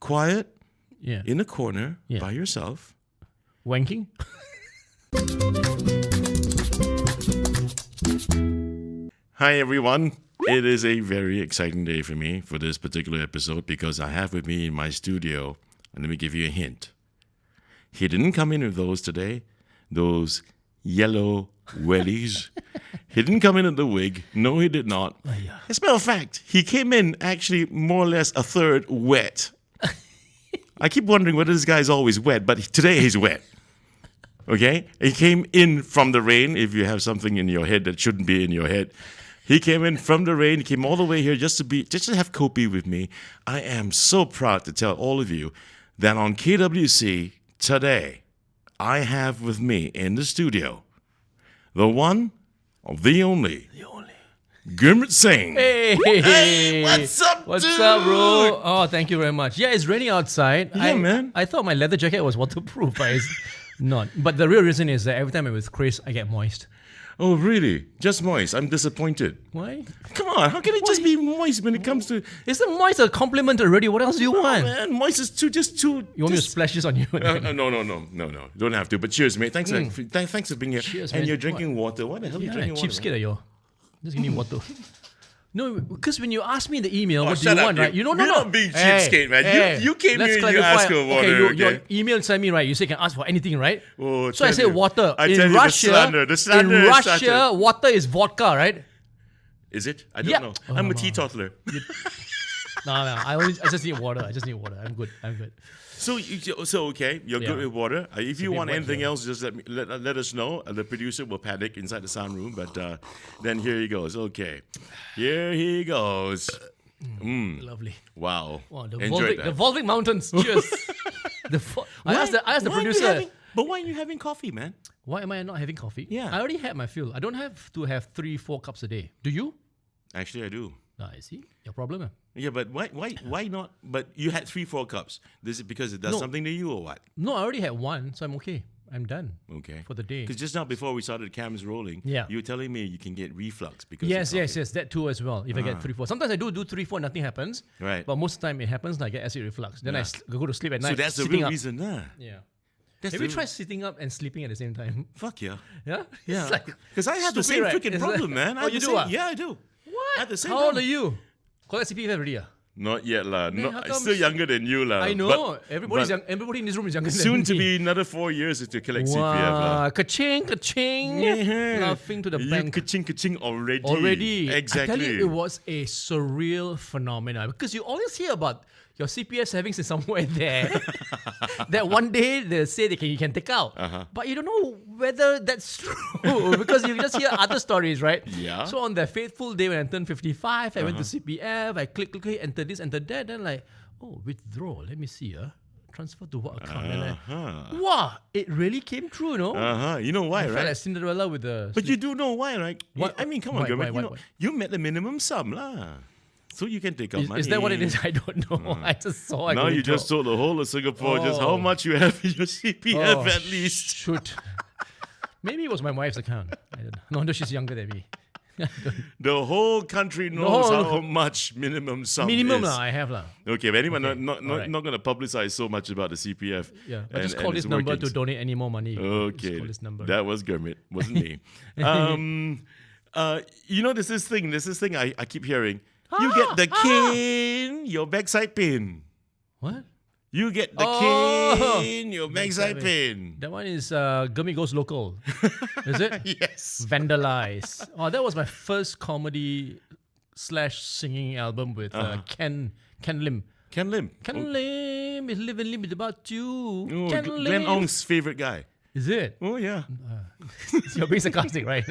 quiet Yeah. in a corner Yeah. by yourself. Wanking? Hi, everyone. It is a very exciting day for me for this particular episode because I have with me in my studio, and let me give you a hint. He didn't come in with those today, those yellow wellies. He didn't come in with the wig. No, he did not. As a matter of fact, he came in actually more or less a third wet. I keep wondering whether this guy's always wet, but today he's wet. Okay? He came in from the rain, if you have something in your head that shouldn't be in your head. He came in from the rain, he came all the way here just to have Kopi with me. I am so proud to tell all of you that on KWC today, I have with me in the studio the one, the only, Gurmit Singh. Hey, what's up, What's dude? up, bro? Oh, thank you very much. Yeah, it's raining outside. Yeah, man. I thought my leather jacket was waterproof, but it's not. But the real reason is that every time I'm with Chris, I get moist. Oh, really? Just moist. I'm disappointed. Why? Come on, how can it just be moist when it comes to... Isn't moist a compliment already? What else do you want? Man, moist is too... You want me to splash this on you? No. You don't have to. But cheers, mate. Thanks for being here. Cheers, and man. you're drinking water. What the hell are you drinking water? Cheapskate, yo. Just give me water. No, because when you asked me in the email, what do shut you up, want, you. right? You know, We're not being cheapskate, man. You came let's here and you clarify. asked for water, Your okay? email sent me, right? You say you can ask for anything, right? Oh, So I tell say you. water. I In tell you, Russia, the slander in is Russia, started. water is vodka, right? Is it? I don't Yeah. know. Oh, I'm a no. teetotaler. No. I just need water. I'm good. So okay, you're Yeah. good with water. If you bit want wet anything here. else, just let us know. The producer will panic inside the sound room, but then here he goes. Okay, here he goes. Lovely. Wow. Wow, Enjoyed the that. Volvic Mountains. Cheers. I asked the Why are you producer, but why are you having coffee, man? why am I not having coffee? Yeah. I already had my fill. I don't have to have 3-4 cups a day. Do you? Actually, I do. I see. Your problem. Yeah, but why not? But you had 3-4 cups. This is because it does No. something to you or what? No, I already had one, so I'm okay. I'm done Okay. for the day. Because just now before we started the cameras rolling, Yeah. you were telling me you can get reflux because Yes, of coffee. yes, that too as well. If I get 3-4, sometimes I do 3-4, nothing happens. Right. But most of the time it happens, I get acid reflux. Then I go to sleep at night. So that's the sitting real up. reason, nah. Yeah. That's Have the you tried sitting up and sleeping at the same time? Fuck yeah. Yeah. Yeah. It's like Because I have the stupid, same right? freaking It's problem, like- man. I Oh, have you the do? same- Ah? Yeah, I do. What? At the same How old time. are you? Collect CPF already. Not yet, lah. Man, how No, come still younger than you, lah. I know. But Everybody's young. Everybody in this room is younger than soon me. to be another 4 years to collect CPF, lah. Wow. Ka-ching, ka-ching. Laughing to the you bank. ka-ching already. Already. Exactly. I tell you, it was a surreal phenomenon because you always hear about your CPF savings is somewhere there that one day they say you can take out. But you don't know whether that's true because you just hear other stories, right? Yeah. So on that fateful day when I turned 55, I went to CPF, I click, enter this, enter that, then like, oh, withdraw. Let me see. Transfer to what account? And wow, it really came true, no? You know why, I felt right? like Cinderella with the... But you do know why, right? What- I mean, come on, why, Gurmit. why, You know, why? you met the minimum sum, lah. So you can take out money. Is that what it is? I don't know. I just saw it. Now you just told the whole of Singapore just how Oh. much you have in your CPF Oh, at least. Shoot. Maybe it was my wife's account. I don't know. No wonder she's younger than me. The whole country knows No. how much minimum sum Minimum is. lah, I have lah. Okay, but anyway, Okay, not alright. going to publicize so much about the CPF. Yeah, but just and call this its number to workings. donate any more money. Okay, Just call this number. that was Gurmit, wasn't me. You know, there's this thing I keep hearing. You get the cane, your backside pain. What? You get the Oh, cane, your backside pain. That one is Gummy Goes Local. Is it? Yes. Vandalize. Oh, that was my first comedy / singing album with Ken Lim. Ken Lim. Ken Lim is living about you. Oh, Ken Glenn Lim. Ong's favorite guy. Is it? Oh, yeah. You're being sarcastic, right?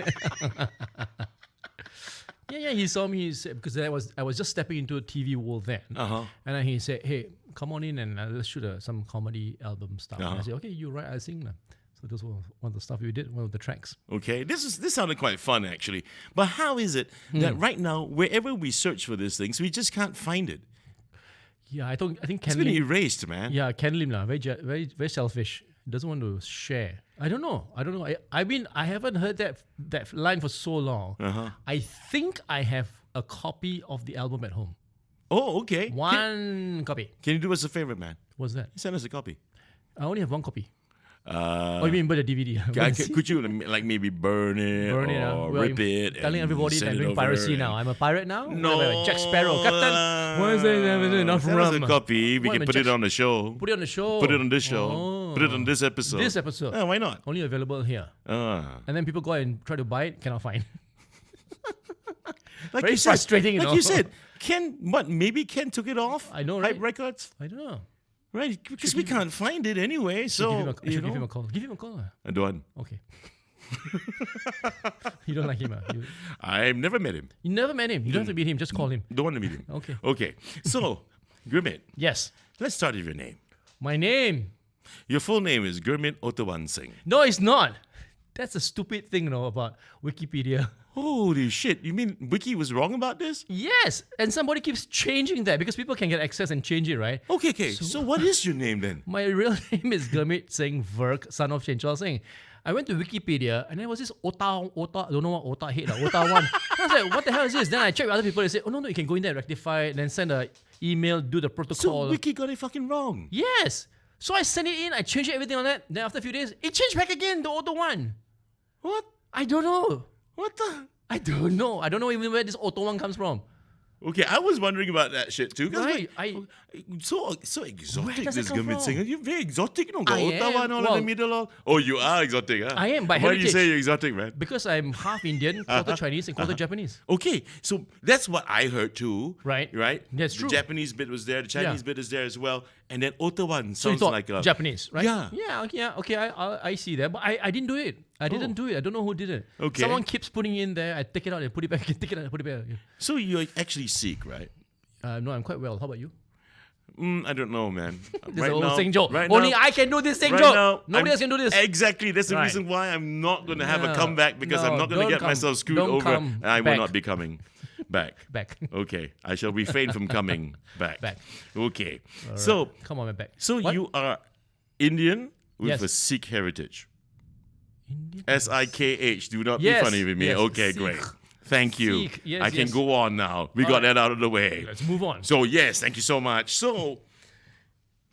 Yeah. He saw me because I was just stepping into a TV world then, and then he said, "Hey, come on in and let's shoot some comedy album stuff." And I said, "Okay, you're right. I sing now." So this was one of the stuff we did, one of the tracks. Okay, this sounded quite fun actually. But how is it that right now, wherever we search for these things, we just can't find it? Yeah, I think It's Ken been Lim. erased, man. Yeah, Ken Lim lah, very selfish. Doesn't want to share. I don't know. I mean, I haven't heard that line for so long. I think I have a copy of the album at home. Oh, okay. One copy. Can you do us a favor, man? What's that? Send us a copy. I only have one copy. Oh, you mean by the DVD? Could you like maybe burn it or rip it? Telling and everybody that send I'm it doing over piracy and- now. I'm a pirate now? No. Wait, Jack Sparrow. Captain, why is there enough Send us a rum? copy. We What, can I'm put it on the show. Put it on the show. Put it on this show. Oh. Put it on this episode. This episode. Yeah, why not? Only available here. And then people go and try to buy it, cannot find. Like Very you said, frustrating, you like know. you said, Ken, maybe Ken took it off? I know, Hype right? Records? I don't know. Right, because we can't find it anyway. I So, should give him a call. Give him a call. I don't. Okay. You don't like him? I've never met him. You never met him. You don't have to meet him. Just call him. Don't want to meet him. Okay. Okay. So, Gurmit, Yes. let's start with your name. My name. Your full name is Gurmit Otawan Singh. No, it's not. That's a stupid thing, about Wikipedia. Holy shit. You mean Wiki was wrong about this? Yes, and somebody keeps changing that because people can get access and change it, right? Okay. So what is your name then? My real name is Gurmit Singh Virk, son of Rachelle Singh. I went to Wikipedia and there was this Ota, don't know what Ota hate, Ota one. I was like, what the hell is this? Then I checked with other people. They said, oh no, you can go in there, rectify it, then send an email, do the So protocol. Wiki got it fucking wrong. Yes. So I sent it in, I changed everything on that. Then after a few days, it changed back again, the Ota one. What? I don't know. What the? I don't know. I don't know even where this Ota one comes from. Okay, I was wondering about that shit too. 'Cause Right, so exotic, does this it come Gurmit from? Singh. You're very exotic, you know. I Got Ottawa am. and all in Well- the middle. Oh, you are exotic, huh? I am, by Why do you heritage. say you're exotic, man? Because I'm half Indian, quarter Chinese, and quarter Japanese. Okay, so that's what I heard too. Right. Right? That's true. The Japanese bit was there, the Chinese Yeah. bit is there as well. And then Ottawa So you sounds thought like a Japanese, right? Yeah. Yeah. Okay, I see that, but I didn't do it. I didn't do it. I don't know who did it. Okay. Someone keeps putting in there. I take it out and put it back. Take it out and put it back. So you're actually Sikh, right? No, I'm quite well. How about you? I don't know, man. This is old sing joke. right Only now- I can do this sing right joke. now, Nobody I'm- else can do this. Exactly. That's the Right. reason why I'm not going to have a No, comeback because I'm no, not going to don't get come- myself screwed don't over. come And I will back. not be coming back. Back. Okay. I shall refrain from coming back. Back. Okay. So, Come on, man, back. so What? you are Indian with Yes. a Sikh heritage. Indian? Sikh. Do not Yes, be funny with me. yes, Okay, Sikh. great. Thank you. Sikh, yes, I can yes. go on now. We All got right. that out of the way. Let's move on. So, yes, thank you so much. So,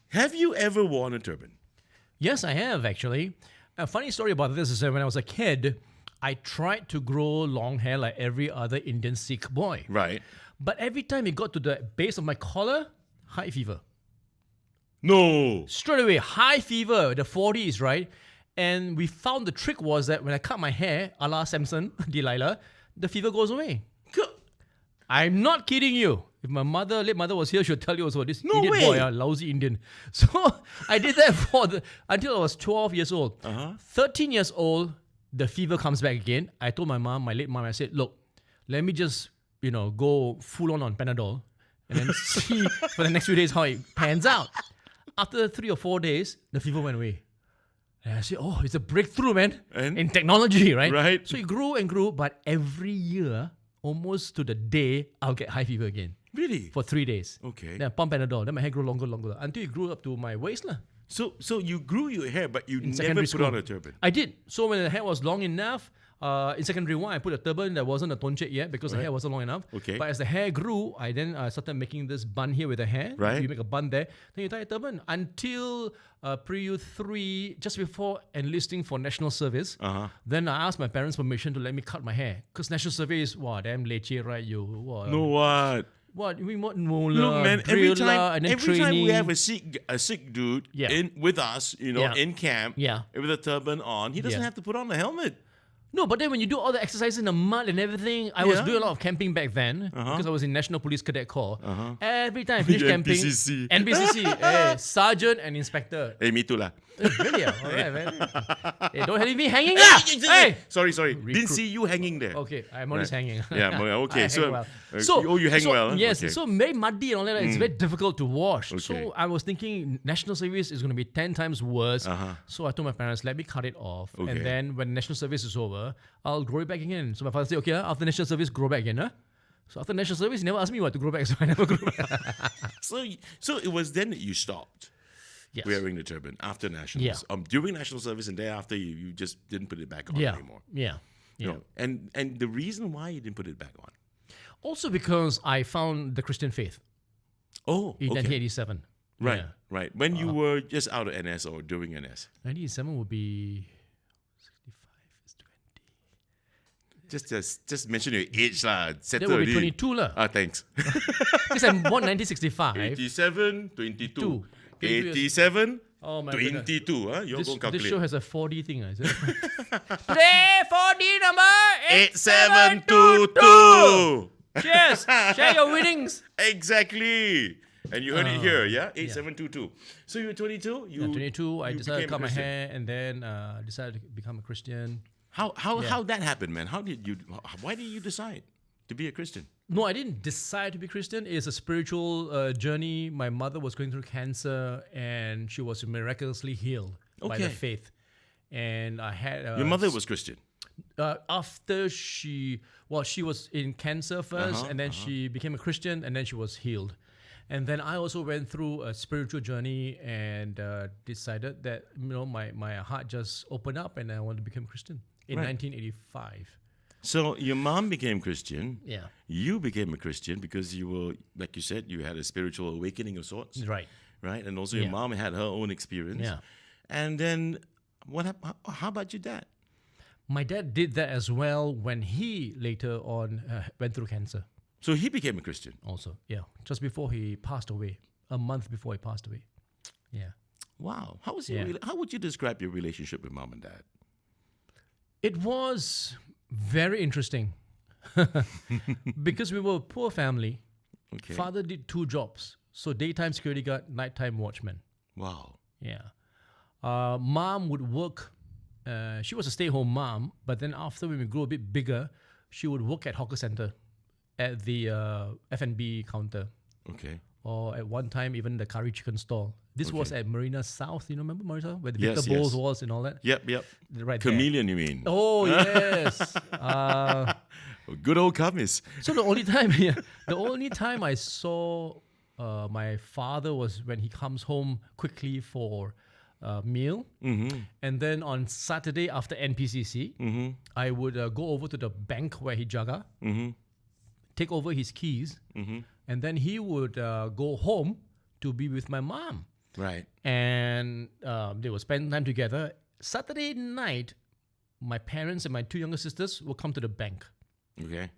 have you ever worn a turban? Yes, I have actually. A funny story about this is that when I was a kid, I tried to grow long hair like every other Indian Sikh boy. Right. But every time it got to the base of my collar, high fever. No. Straight away, high fever, the 40s, right? And we found the trick was that when I cut my hair, a la Samson, Delilah, the fever goes away. I'm not kidding you. If my late mother was here, she'll tell you also this No idiot way. boy, lousy Indian. So I did that until I was 12 years old. 13 years old, the fever comes back again. I told my mom, my late mom, I said, look, let me just, go full on Panadol and then see for the next few days how it pans out. After 3 or 4 days, the fever went away. And I said, oh, it's a breakthrough, man, And? in technology, right? Right. So it grew and grew, but every year, almost to the day, I'll get high fever again Really? for 3 days. Okay. Then I pump Panadol. Then my hair grew longer, until it grew up to my waist. So you grew your hair, but you never secondary put school. on a turban. I did. So when the hair was long enough, in secondary one, I put a turban that wasn't a tonchet yet because the hair wasn't long enough. Okay. But as the hair grew, I then started making this bun here with the hair. Right. You make a bun there, then you tie a turban until pre-U 3, just before enlisting for national service. Then I asked my parents' permission to let me cut my hair because national service, wow, damn leceh, right? No, what? What? You mean what? No, Look, man. Every time we have a a Sikh dude Yeah. in with us, Yeah. in camp, Yeah. with a turban on, he doesn't Yeah. have to put on a helmet. No, but then when you do all the exercises in the mud and everything, I was Yeah. doing a lot of camping back then because I was in National Police Cadet Corps. Every time I finished camping, NPCC. NPCC, sergeant and inspector. Hey, me too lah. Really? All right, man. Hey, don't leave me hanging up. Hey. Sorry. Didn't Recruit. see you hanging there. Okay, I'm always hanging. Yeah, well, okay, I so- hang well. you hang well, huh? Yes, Okay. so very muddy and all that. It's very difficult to wash. Okay. So I was thinking national service is going to be 10 times worse. So I told my parents, let me cut it off. Okay. And then when national service is over, I'll grow it back again. So my father said, okay, after national service, grow back again. Huh? So after national service, he never asked me what to grow back. So I never grew back. So it was then that you stopped Yes. wearing the turban after national. Yeah. During national service and thereafter, you just didn't put it back on Yeah. anymore. Yeah. You Yeah. know, and the reason why you didn't put it back on. Also because I found the Christian faith Oh, in okay. 1987. Right, Yeah. right. When you were just out of NS or doing NS? 1987 would be 65 is 20. Just mention your age lah. That would be 22 lah. Thanks. Because I'm born 1965. 87, 22. Two. 87, Oh my goodness. 22. You're This, going to this calculate. show has a 4D thing, is it? Play 4D number 8722. Cheers! Share your winnings. Exactly. And you heard it here, yeah? 8722. So you were 22? Yeah, 22, I decided to became a cut my Christian. hair and then decided to become a Christian. How that happened, man? Why did you decide to be a Christian? No, I didn't decide to be Christian. It's a spiritual journey. My mother was going through cancer and she was miraculously healed by the Okay. faith. And I had... Your mother was Christian. After she was in cancer 1st and then she became a Christian and then she was healed. And then I also went through a spiritual journey and decided that, my heart just opened up and I wanted to become Christian in 1985. So your mom became Christian. Yeah. You became a Christian because you were, like you said, you had a spiritual awakening of sorts. Right. Right? And also your Yeah. mom had her own experience. Yeah. And then how about your dad? My dad did that as well when he later on went through cancer So he became a Christian. also. Yeah. Just before he passed away. A month before he passed away. Yeah. Wow. How Yeah. how would you describe your relationship with mom and dad? It was very interesting because we were a poor family. Okay. Father did 2 jobs. So daytime security guard, nighttime watchman. Wow. Yeah. Mom would work. She was a stay-home mom, but then after when we grew a bit bigger, she would work at hawker center at the F&B counter. Okay. Or at one time, even the curry chicken stall. This was at Marina South. You remember Marina South? Where the Yes, Victor Bowles yes. was and all that? Yep. Right there. Chameleon, you mean? Oh, yes. Good old Kamis. So the only time I saw my father was when he comes home quickly for a meal. And then on Saturday after NPCC, I would go over to the bank where he jaga, take over his keys, and then he would go home to be with my mom. Right. And they would spend time together. Saturday night, my parents and my 2 younger sisters will come to the bank. Okay.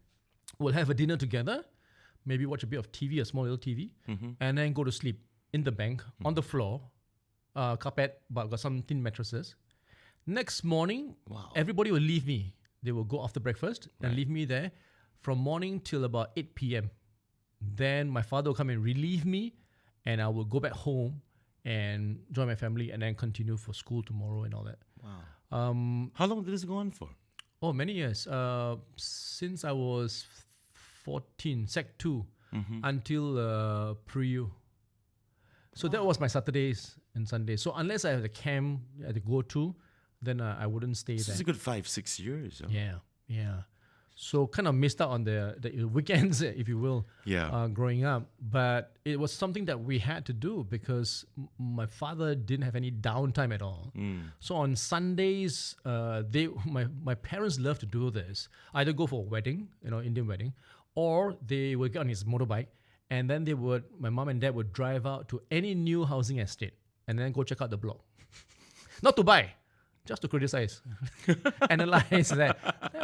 We'll have a dinner together, maybe watch a bit of TV, a small little TV, and then go to sleep in the bank on the floor, carpet, but got some thin mattresses. Next morning, everybody will leave me. They will go after breakfast and leave me there from morning till about 8 p.m. Then my father will come and relieve me, and I will go back home and join my family and then continue for school tomorrow and all that. Wow. How long did this go on for? Oh, many years. Since I was 14, Sec 2, until pre-U. So that was my Saturdays and Sundays. So unless I have a camp I had to go to, then I wouldn't stay This there. is a good 5-6 years. Huh? Yeah. So kind of missed out on the weekends, if you will, growing up. But it was something that we had to do because my father didn't have any downtime at all. So on Sundays, my parents loved to do this. Either go for a wedding, Indian wedding, or they would get on his motorbike, and then my mom and dad would drive out to any new housing estate and then go check out the block. Not to buy. Just to criticize, analyze that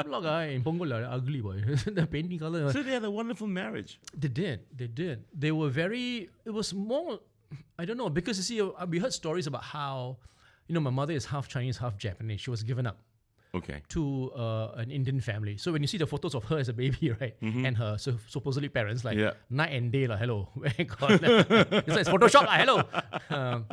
block in Punggol ugly boy. The painting color. So they had a wonderful marriage. They did. They were very. It was more. I don't know because you see, we heard stories about how, my mother is half Chinese, half Japanese. She was given up. Okay. To an Indian family. So when you see the photos of her as a baby, right, and her supposedly parents, like night and day, hello, it's like Photoshop, hello.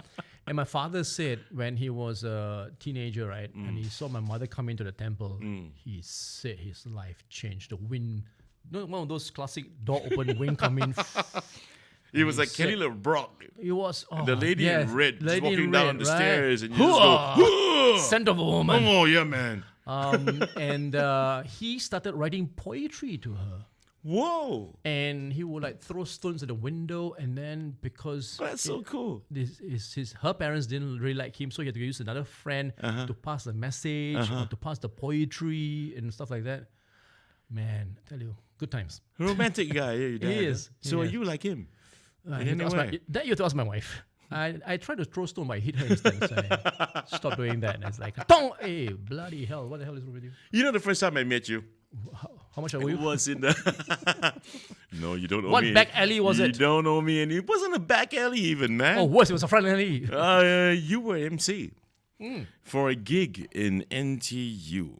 And my father said when he was a teenager, right, and he saw my mother come into the temple, he said his life changed. The wind, one of those classic door open, wind come in. It was like Kelly LeBrock. It was the lady in red, just walking down the stairs, and you just go, scent of a woman. Oh yeah, man. And he started writing poetry to her. Whoa! And he would throw stones at the window, and then because that's so cool. Her parents didn't really like him, so he had to use another friend to pass the message or to pass the poetry and stuff like that. Man, I tell you, good times. Romantic guy, yeah, your dad. He is. So are you like him? You have to ask Anyway. that you have to ask my wife. I tried to throw stone, but I hit her instead. So I stopped doing that. And it's like, Tong! Hey, bloody hell! What the hell is wrong with you? You know the first time I met you? How much are It we? was in the... No, you don't owe What me. back alley was You it? don't owe me any. It wasn't a back alley even, man. Oh, worse, it was a front alley. You were MC for a gig in NTU.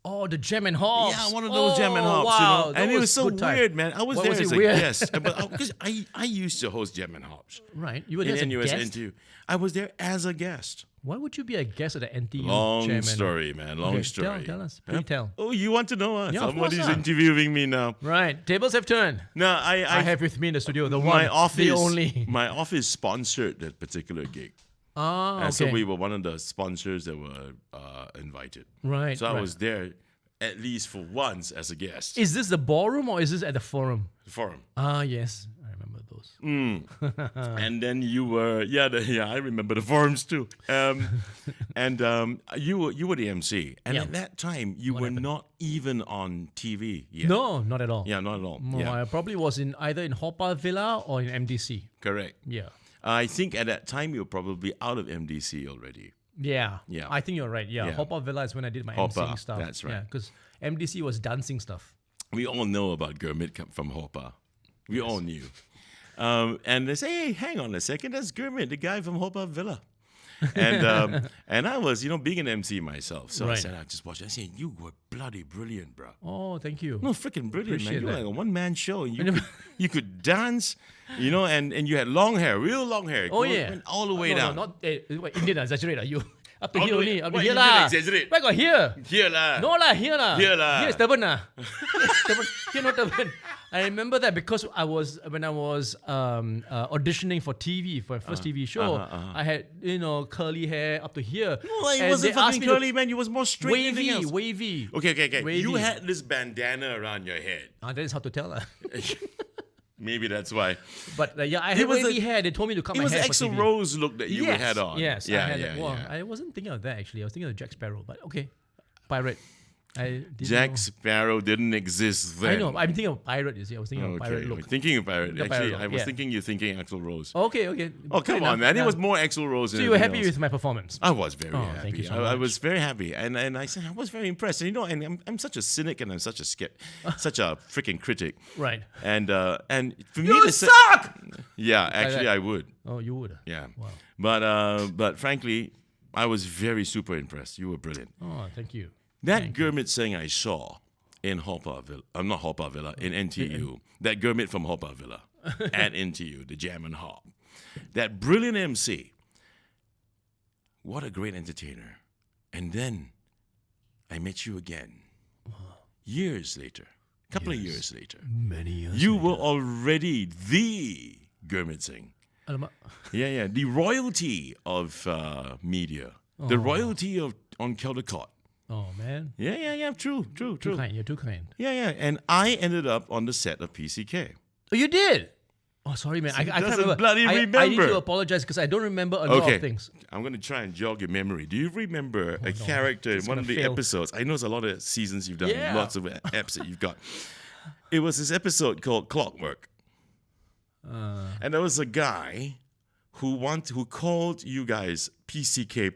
Oh, the Gem and Hops. Yeah, one of those Gem and Hops, wow, you know. And that it was so good time. weird, man. I was Why there was as it a weird? guest. Because I used to host Gem and Hops Right. You were in there as a NUS guest? NTU. I was there as a guest. Why would you be a guest at the NTU Long Gem and story, man. Long Okay, story. Tell us. Huh? Please tell. Oh, you want to know? Yeah, of course, Somebody's interviewing me now. Right. Tables have turned. No, I have with me in the studio the one, my office, the only. my office sponsored that particular gig. Ah, And so okay. we were one of the sponsors that were invited. Right. So I right. was there at least for once as a guest. Is this the ballroom or is this at the forum? Forum. Ah, yes. I remember those. And then you were, I remember the forums too. And you were the MC. And Yeah. at that time, you were not even on TV yet. No, not at all. Yeah, not at all. No, Yeah, I probably was in either in Hoppa Villa or in MDC. correct. Yeah. I think at that time, you were probably out of MDC already. Yeah. Yeah. I think you're right. Yeah. Yeah. Hoppa Villa is when I did my Hoppa, MCing stuff. that's right. Yeah, because MDC was dancing stuff. We all know about Gurmit from Hoppa. We all knew. And they say, hey, hang on a second, that's Gurmit, the guy from Hoppa Villa. And and I was, being an MC myself. So I Right. said, I just watched it. I said, you were bloody brilliant, bro. Oh, thank you. No, freaking brilliant, man. Appreciate You were that. like a one-man show. And you could dance, and you had long hair, real long hair. Oh, Go- yeah. went all the way no, down. No, not what, Indian, exaggerate. Are you? Up to All here the way- only. Up to what, here Indian lah. exaggerate? Where got here? Here lah. No lah, here lah. Here lah. Here is turban lah. Turban. Here no turban. I remember that because when I was auditioning for TV for my first TV show, I had curly hair up to here. No, it And wasn't they asked fucking me to- curly, man. You was more straight than anything else. Wavy. Okay. Wavy. You had this bandana around your head. That is how to tell lah. Maybe that's why. But I had was wavy a- hair. They told me to cut It my was hair the for Axl TV. Rose look that you Yes, had on. Yes, yeah, I had yeah, it. Well, yeah. I wasn't thinking of that actually. I was thinking of Jack Sparrow, but okay, pirate. I didn't Jack know. Sparrow didn't exist then. I know. I'm thinking of pirate. You see, I was thinking of pirate Okay, look. thinking of pirate. The Actually, pirate look, I was yeah. thinking you're thinking Axl Rose. Okay. Oh, Fair come on, enough. man. It Yeah. was more Axl Rose than So you were anything happy else. with my performance? I was very Oh, happy. thank you so I much. was very happy, and I said I was very impressed. And and I'm such a cynic, and I'm such a such a freaking critic. Right. And for me You to say, suck! yeah, actually that. I would. Oh, you would. Yeah. Wow. But frankly, I was very super impressed. You were brilliant. Oh, thank you. That Gurmit Singh I saw in Hoppa Villa, not Hoppa Villa, in NTU. That Gurmit from Hoppa Villa at NTU, the Jam and Hop. That brilliant MC. What a great entertainer. And then I met you again. Years later, a couple of years later. Many years. You were already the Gurmit Singh. Alamak. Yeah. The royalty of media. The royalty on Caldecott. Oh man. Yeah. True. Too kind. You're too kind. Yeah. And I ended up on the set of PCK. Oh, you did. Oh, sorry, man. I can't doesn't remember. bloody I need remember. to apologize because I don't remember a lot of things. I'm going to try and jog your memory. Do you remember a character in It's one of gonna the fail. episodes? I know it's a lot of seasons you've done, Yeah. lots of eps that you've got. It was this episode called Clockwork. And there was a guy who called you guys PCK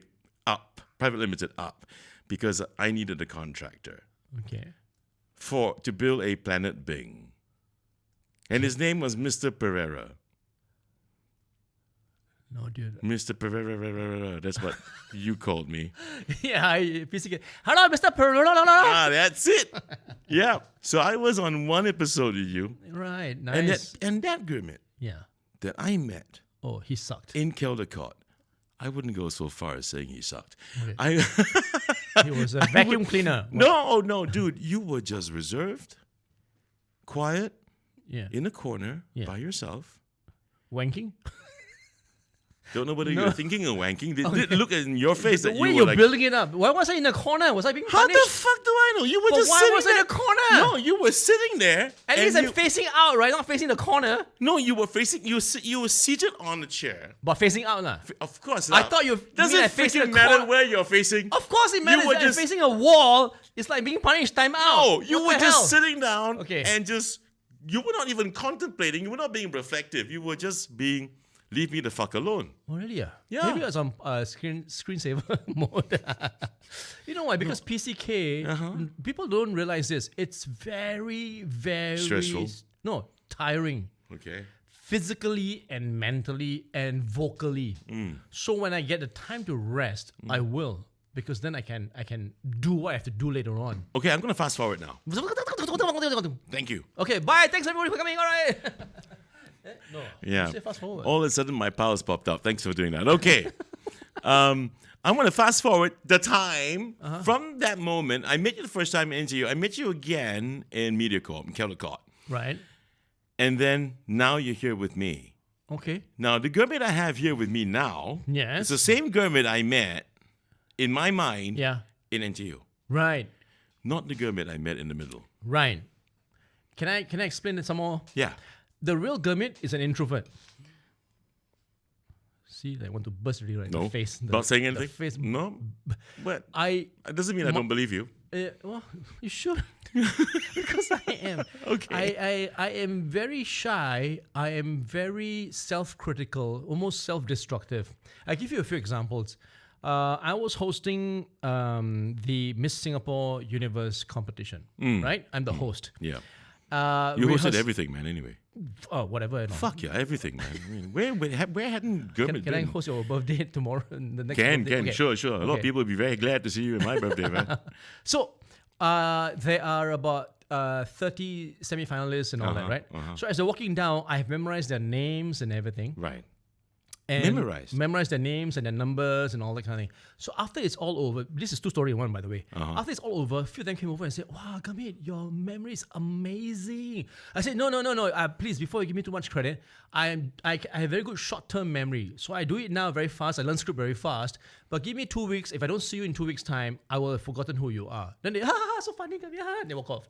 up, Private Limited up, because I needed a contractor Okay. to build a Planet Bing. And his name was Mr. Pereira. No, dude. Mr. Pereira, that's what you called me. Yeah, PCK. Hello, Mr. Per. That's it. Yeah. So I was on one episode with you. Right. And Nice. that Gurmit Yeah. that I met Oh, he sucked. in Caldecott, I wouldn't go so far as saying he sucked. Okay. He was a vacuum cleaner. No, dude, you were just reserved, quiet, Yeah. in a corner Yeah. by yourself. Wanking. Don't know whether you were thinking of wanking. Did look in your face The that way you were you're like, building it up. Why was I in a corner? Was I being how punished? the fuck do I know? You were But just why sitting was I in there. a corner? No, you were sitting there. At and least I'm facing out, right? Not facing the corner, No, you were facing. You were seated on the chair. but facing out, lah. Of course. I lah. thought you Does mean it I'm facing freaking the matter corner. where you're facing? Of course it matters. were That just- I'm facing a wall. It's like being punished. Time out. No, you What were the just hell? sitting down Okay. and just You were not even contemplating. You were not being reflective. You were just being, leave me the fuck alone. Oh, really? Yeah. Yeah. Maybe I was on screensaver mode. You know why? Because PCK, people don't realize this. It's very, very Stressful. No, tiring. Okay. Physically and mentally and vocally. So when I get the time to rest, I will. Because then I can do what I have to do later on. Okay, I'm going to fast forward now. Thank you. Okay, bye. Thanks everybody for coming. All right. No. Yeah. Say fast forward. All of a sudden, my powers popped up. Thanks for doing that. Okay. I'm going to fast forward the time from that moment. I met you the first time in interview. I met you again in MediaCorp, in Caldecott. Right. And then now you're here with me. Okay. Now, the Gurmit I have here with me now Yes. is the same Gurmit I met in my mind Yeah. in NTU. Right. Not the Gurmit I met in the middle. Right. Can I explain it some more? Yeah. The real Gurmit is an introvert. See, I want to burst really right in No. the face. Not saying anything? The face. No. But I it doesn't mean I don't believe you. well, you should. Because I am. Okay. I am very shy. I am very self-critical, almost self-destructive. I'll give you a few examples. I was hosting the Miss Singapore Universe competition, right? I'm the host. Yeah. You hosted rehearse- everything, man, anyway. Oh, whatever. I know. Fuck yeah, everything, man. I mean, where hadn't Gurmit Can I been? host your birthday tomorrow? The next Can, birthday? Okay. sure. A lot of people would be very glad to see you in my birthday, man. So there are about 30 semi-finalists and all that, right? So as they're walking down, I've memorized their names and everything. Right. And Memorized their names and their numbers and all that kind of thing. So after it's all over, this is 2 story in 1, by the way. After it's all over, a few of them came over and said, "Wow, Gurmit, your memory is amazing." I said, No. Please, before you give me too much credit, I have very good short-term memory. So I do it now very fast. I learn script very fast. But give me 2 weeks. If I don't see you in 2 weeks' time, I will have forgotten who you are. Then they, so funny, Gurmit, and they walk off.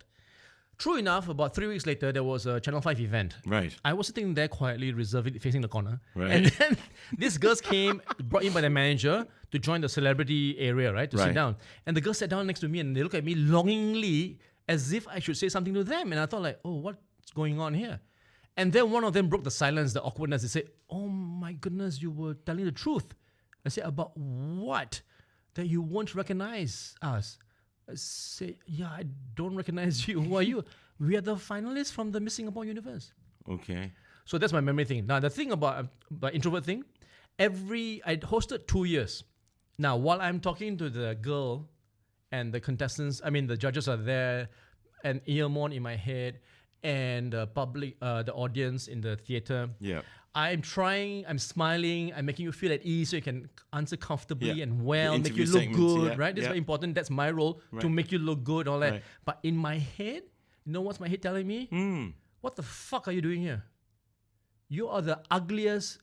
True enough, about 3 weeks later, there was a Channel 5 event. Right. I was sitting there quietly, reserved, facing the corner. Right. And then these girls came, brought in by the manager to join the celebrity area, right, to sit Right. down. And the girls sat down next to me and they looked at me longingly as if I should say something to them. And I thought like, oh, what's going on here? And then one of them broke the silence, the awkwardness. They said, "Oh my goodness, you were telling the truth." I said, "About what? That you won't recognize us." I say, "Yeah, I don't recognize you. Who are you?" "We are the finalists from the Miss Singapore Universe." Okay. So that's my memory thing. Now the thing about introvert thing, I hosted 2 years. Now while I'm talking to the girl and the contestants, the judges are there, and earphone in my head, and the public, the audience in the theater. Yeah. I'm smiling, I'm making you feel at ease so you can answer comfortably Yeah. and well, The make you interview look segments, good, yeah, right? That's yeah. very important. That's my role, to Right. make you look good, all that. Right. But in my head, you know what's my head telling me? What the fuck are you doing here? You are the ugliest,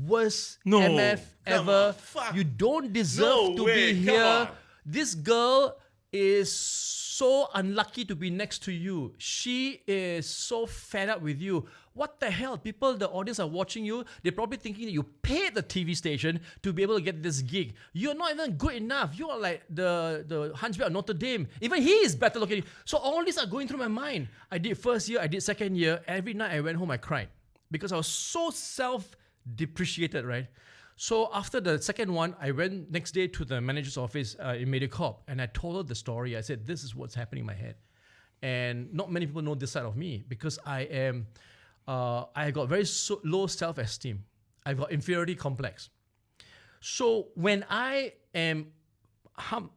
worst No, MF come ever. on, fuck. You don't deserve No to way, be come here. on. This girl is so unlucky to be next to you. She is so fed up with you. What the hell? People, the audience are watching you. They're probably thinking that you paid the TV station to be able to get this gig. You're not even good enough. You are like the Hunchback of Notre Dame. Even he is better looking. So all these are going through my mind. I did first year, I did second year. Every night I went home, I cried. Because I was so self-depreciated, right? So after the second one, I went next day to the manager's office in MediaCorp, and I told her the story. I said, "This is what's happening in my head," and not many people know this side of me because I got very low self-esteem. I've got inferiority complex. So when I am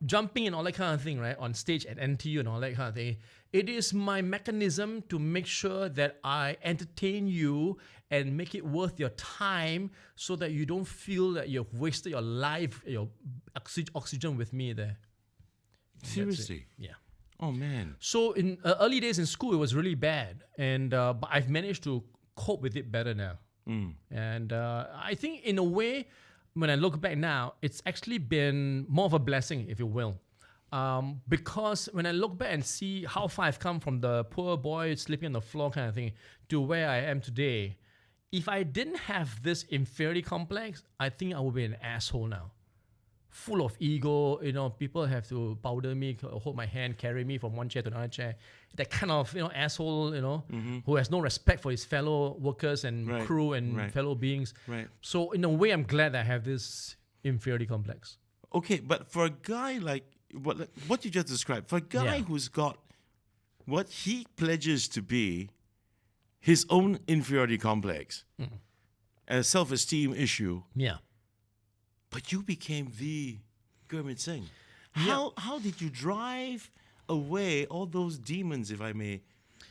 jumping and all that kind of thing, right, on stage at NTU and all that kind of thing, it is my mechanism to make sure that I entertain you and make it worth your time so that you don't feel that you've wasted your life, your oxygen with me there. Seriously? Yeah. Oh, man. So in early days in school, it was really bad. And but I've managed to cope with it better now. And I think in a way, when I look back now, it's actually been more of a blessing, if you will. Because when I look back and see how far I've come from the poor boy sleeping on the floor kind of thing to where I am today, if I didn't have this inferiority complex, I think I would be an asshole now. full of ego. People have to powder me, hold my hand, carry me from one chair to another chair. That kind of asshole, who has no respect for his fellow workers and crew and fellow beings. Right. So in a way, I'm glad that I have this inferiority complex. Okay, but for a guy like what you just described, for a guy who's got what he pledges to be his own inferiority complex, a self-esteem issue, but you became the Gurmit Singh. How did you drive away all those demons, if I may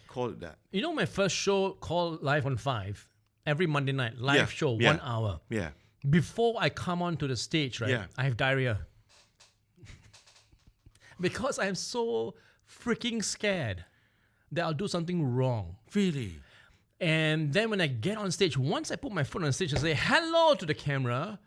call it that? My first show called Live on 5, every Monday night, live show, 1 hour. Yeah. Before I come onto the stage, right, I have diarrhea. Because I'm so freaking scared that I'll do something wrong. Really? And then when I get on stage, once I put my foot on stage and say hello to the camera,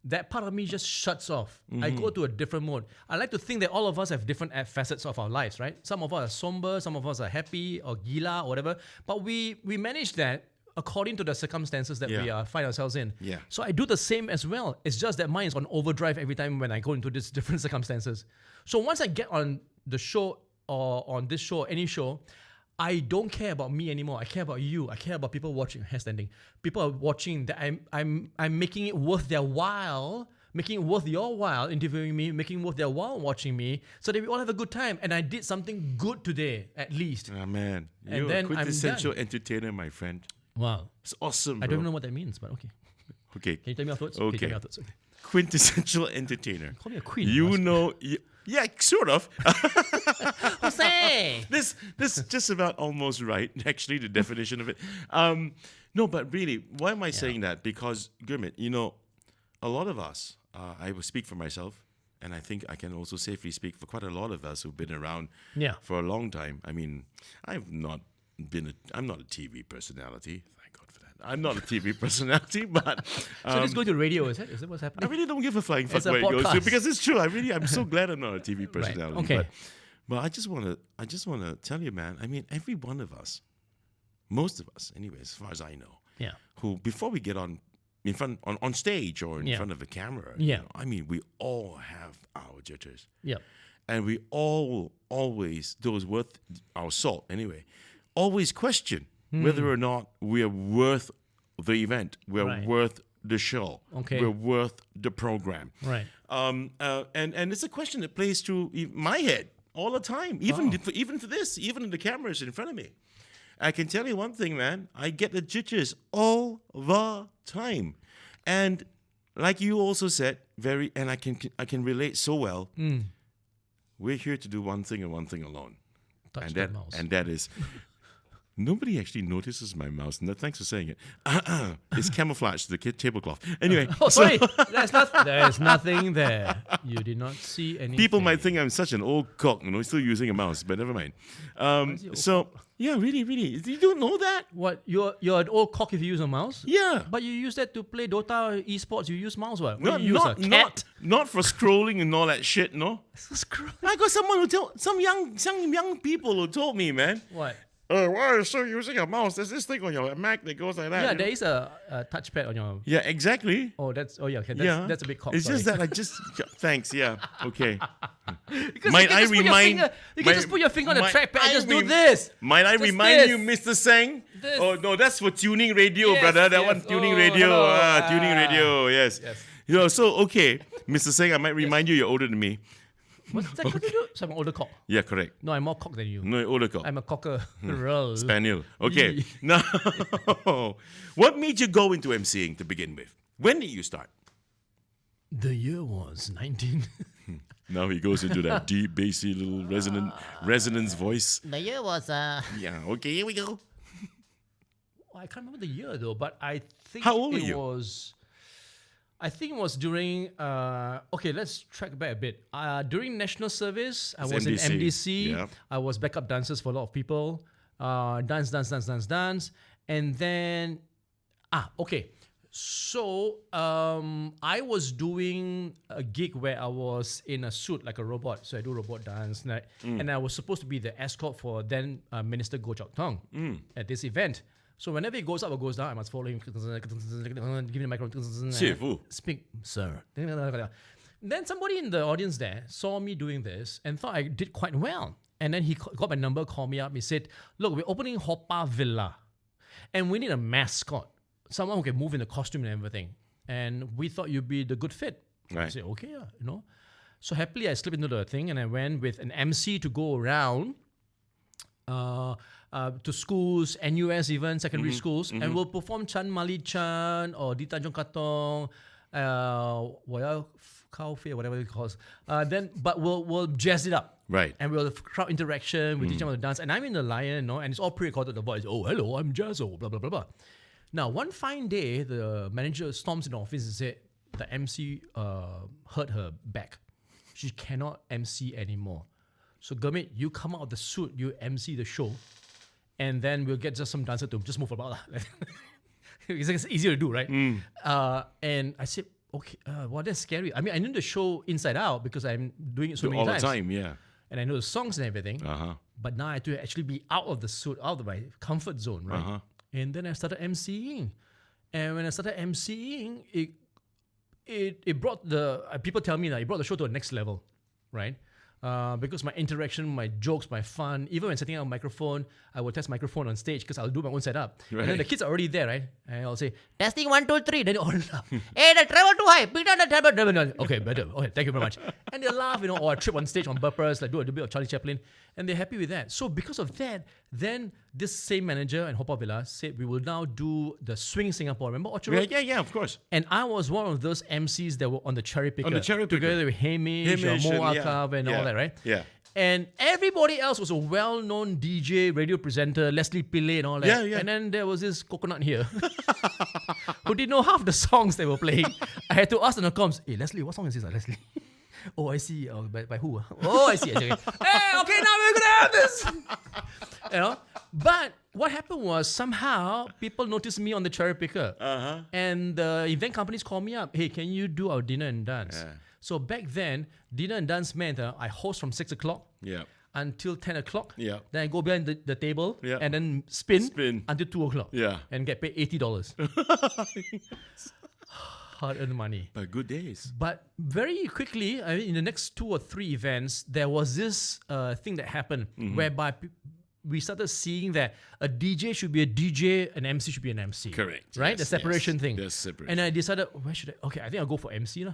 that part of me just shuts off. I go to a different mode. I like to think that all of us have different facets of our lives, right? Some of us are somber, some of us are happy or gila or whatever. But we manage that according to the circumstances that we find ourselves in. Yeah. So I do the same as well. It's just that mine is on overdrive every time when I go into these different circumstances. So once I get on the show or on this show, any show, I don't care about me anymore. I care about you. I care about people watching. Handstanding. People are watching. That I'm making it worth their while, making it worth your while interviewing me, making it worth their while watching me, so that we all have a good time. And I did something good today, at least. Oh man, And you're then a quintessential entertainer, my friend. Wow, It's awesome, bro. I don't even know what that means, but okay. Okay. Can you tell me afterwards? Okay. Tell me afterwards. Okay. Quintessential entertainer. Call me a queen. Yeah, sort of. Jose. This just about almost right, actually, the definition of it. No, but really, why am I saying that? Because, Gurmit, a lot of us, I will speak for myself, and I think I can also safely speak for quite a lot of us who've been around for a long time. I mean, I'm not a TV personality. Thank God for that. I'm not a TV personality, but... So just go to radio, is it what's happening? I really don't give a flying fuck It's a where it goes to, podcast. because it's true. I'm so glad I'm not a TV personality. Right. Okay. But I just want to tell you, man. I mean, every one of us, most of us, anyway, as far as I know, who before we get on stage or in front of a camera, I mean, we all have our jitters. Yeah. And we all always, those worth our salt anyway, always question whether or not we're worth the event, we're worth the show, we're worth the program. Right. And it's a question that plays through my head all the time, even for this, even in the cameras in front of me. I can tell you one thing, man. I get the jitters all the time, and like you also said, and I can relate so well. We're here to do one thing and one thing alone, Touch the mouse. and that is. Nobody actually notices my mouse. No, thanks for saying it. It's camouflage to the tablecloth. Anyway. Oh, sorry. There's nothing there. You did not see anything. People might think I'm such an old cock, still using a mouse, but never mind. Really. You don't know that? What? You're an old cock if you use a mouse? Yeah. But you use that to play Dota esports. You use mouse, what? Not, you use a cat? not for scrolling and all that shit, no? I got someone who told, some young people who told me, man. What? Why are you still using a mouse? There's this thing on your Mac that goes like that. Yeah, there is a touchpad on your... Yeah, exactly. That's a big cock. It's just that I just... Thanks, yeah, okay. Might I remind... You can just put your finger on the trackpad and just do this. Might I remind you, Mr. Singh? This. Oh, no, that's for tuning radio, Yes, brother. That yes. one, tuning Oh, radio. hello. Tuning radio, yes. So, okay, Mr. Singh, I might remind you, you're older than me. What's that got to do? So I'm an older cock. Yeah, correct. No, I'm more cock than you. No, you're older cock. I'm a cocker. Spaniel. Okay. Now, what made you go into MCing to begin with? When did you start? The year was 19... Now he goes into that deep, bassy little resonance voice. The year was... Yeah, okay, here we go. I can't remember the year though, but I think How old were it you? was... I think it was during... okay, let's track back a bit. During national service, I was in MDC. Yeah. I was backup dancers for a lot of people. Dance. And then... okay. So, I was doing a gig where I was in a suit like a robot. So I do robot dance. And I was supposed to be the escort for then Minister Goh Chok Tong at this event. So whenever he goes up or goes down, I must follow him. Give me the microphone. Speak, sir. Then somebody in the audience there saw me doing this and thought I did quite well. And then he got my number, called me up. He said, look, we're opening Hoppa Villa. And we need a mascot, someone who can move in the costume and everything. And we thought you'd be the good fit. Right. I said, okay, you know. So happily I slipped into the thing and I went with an MC to go around to schools, NUS even, secondary schools, and we'll perform Chan Mali Chan or Di Tanjong Katong, whatever it calls. But we'll jazz it up. Right. And we'll have crowd interaction, we teach them how to dance. And I'm in the Lion, and it's all pre-recorded, the voice. Oh, hello, I'm Jazzo, blah, blah, blah, blah. Now, one fine day, the manager storms in the office and said the MC hurt her back. She cannot MC anymore. So, Gurmit, you come out of the suit, you MC the show, and then we'll get just some dancer to just move about. It's easier to do, right? And I said, okay, well, that's scary. I mean, I know the show inside out because I'm doing it so many times. All the time, yeah. And I know the songs and everything. But now I have to actually be out of the suit, out of my comfort zone, right? And then I started MCing. And when I started MCing, it brought people tell me that it brought the show to a next level, right? Because my interaction, my jokes, my fun, even when setting up a microphone, I will test microphone on stage because I'll do my own setup. Right. And then the kids are already there, right? And I'll say, testing 1, 2, 3. Then they all laugh. Hey, the treble too high. Beat on the treble. Okay, better. Okay, thank you very much. And they laugh, or I trip on stage on purpose, like do a bit of Charlie Chaplin. And they're happy with that. So because of that, then this same manager in Hoppa Villa said we will now do the Swing Singapore. Remember Orchard Road? Yeah, of course. And I was one of those MCs that were on the Cherry Picker. On the Cherry Picker. Together with Hamish Mo Archive and all that, right? Yeah. And everybody else was a well-known DJ, radio presenter, Leslie Pillay and all that. Yeah. And then there was this coconut here who didn't know half the songs they were playing. I had to ask on the comms, hey, Leslie, what song is this, Leslie? Oh, I see. Oh, by who? Oh, I see. Hey, okay, now we're going to have this. But what happened was somehow people noticed me on the Cherry Picker. And the event companies called me up. Hey, can you do our dinner and dance? Yeah. So back then, dinner and dance meant I host from 6 o'clock until 10 o'clock. Yeah. Then I go behind the table Yeah. and then spin until 2 o'clock. Yeah. And get paid $80. Hard-earned money. But good days. But very quickly, I mean, in the next 2 or 3 events, there was this thing that happened whereby we started seeing that a DJ should be a DJ, an MC should be an MC. Correct. Right? Yes, the separation thing. Yes, separation. And I decided, where should I? Okay, I think I'll go for MC.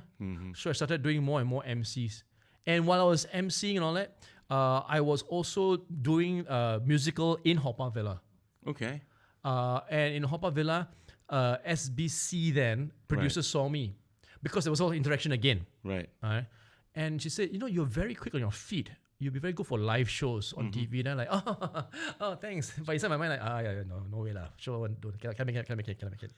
So I started doing more and more MCs. And while I was MCing and all that, I was also doing musical in Hoppa Villa. Okay. And in Hoppa Villa, SBC then, producers saw me because there was all interaction again. Right. And she said, you're very quick on your feet. You'll be very good for live shows on TV. Then I'm like, oh, thanks. But inside my mind, like, no way lah. Sure, can I make it?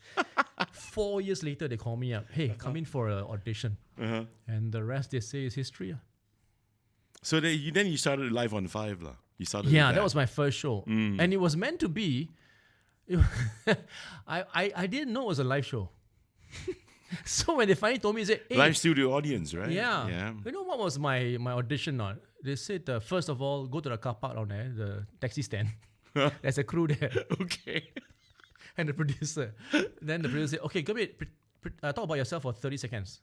4 years later, they call me up. Hey, come in for an audition. And the rest, they say, is history. So then you started live on 5 lah. You started. Yeah, that was my first show, and it was meant to be. I didn't know it was a live show. So when they finally told me, they said, hey, live studio audience, right? Yeah. You know what was my audition on? They said, first of all, go to the car park down there, the taxi stand. There's a crew there. Okay. And the producer. Then the producer said, okay, Gurmit, talk about yourself for 30 seconds.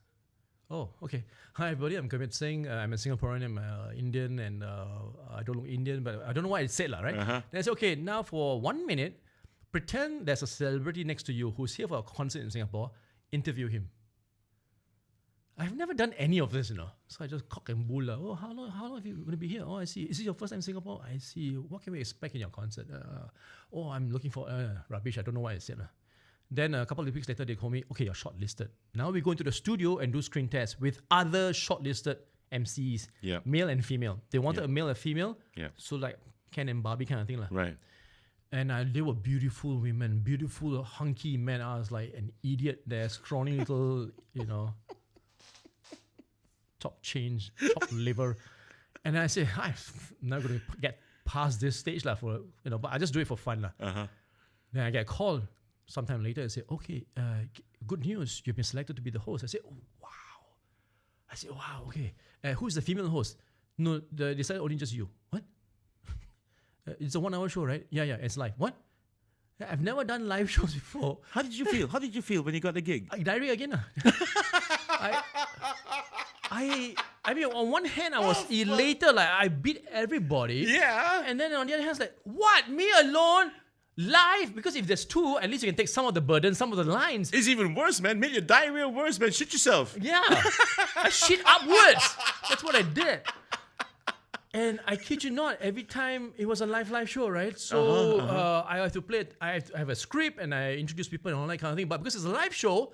Oh, okay. Hi, everybody. I'm Gurmit Singh. I'm a Singaporean. I'm Indian. And I don't look Indian, but I don't know what it said, right? Then I said, okay, now for 1 minute, pretend there's a celebrity next to you who's here for a concert in Singapore. Interview him. I've never done any of this, So I just cock and bull. Oh, how long have you going to be here? Oh, I see. Is this your first time in Singapore? I see. What can we expect in your concert? I'm looking for rubbish. I don't know what I said. Then a couple of weeks later, they call me, okay, you're shortlisted. Now we go into the studio and do screen tests with other shortlisted MCs, male and female. They wanted a male and female. So like Ken and Barbie kind of thing. Right. And they were beautiful women, beautiful, hunky men. I was like an idiot there, scrawny little, top change, top liver. And I said, I'm not going to get past this stage but I just do it for fun. Then I get a call sometime later and say, okay, good news, you've been selected to be the host. I said, oh, wow. Okay. Who's the female host? No, they decided only just you. What? It's a 1 hour show, right? Yeah. It's live. What? I've never done live shows before. How did you feel? How did you feel when you got the gig? Diarrhea again. I mean, on one hand, I was elated, like I beat everybody. Yeah. And then on the other hand, it's like, what? Me alone? Live? Because if there's two, at least you can take some of the burden, some of the lines. It's even worse, man. Make your diarrhea worse, man. Shit yourself. Yeah. I shit upwards. That's what I did. And I kid you not, every time it was a live show, right? So I have to play it. I have a script and I introduce people and all that kind of thing. But because it's a live show,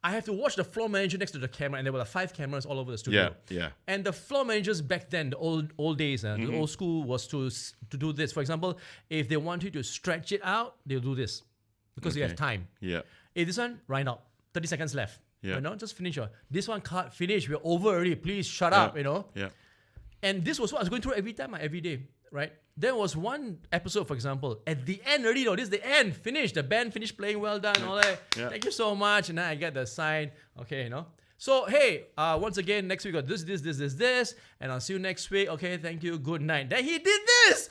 I have to watch the floor manager next to the camera, and there were like 5 cameras all over the studio. Yeah. And the floor managers back then, the old days, the old school was to do this. For example, if they want you to stretch it out, they'll do this because you have time. Yeah. Hey, this one, right now, 30 seconds left. Yeah. You know, just finish. This one can't finish. We're over already. Please shut up. You know. Yeah. And this was what I was going through every day, right? There was one episode, for example, at the end already, this is the end, finished. The band finished playing, well done, all that. Yeah. Thank you so much. And then I get the sign, okay, you know. So, hey, once again, next week we got this, and I'll see you next week. Okay, thank you, good night. Then he did this!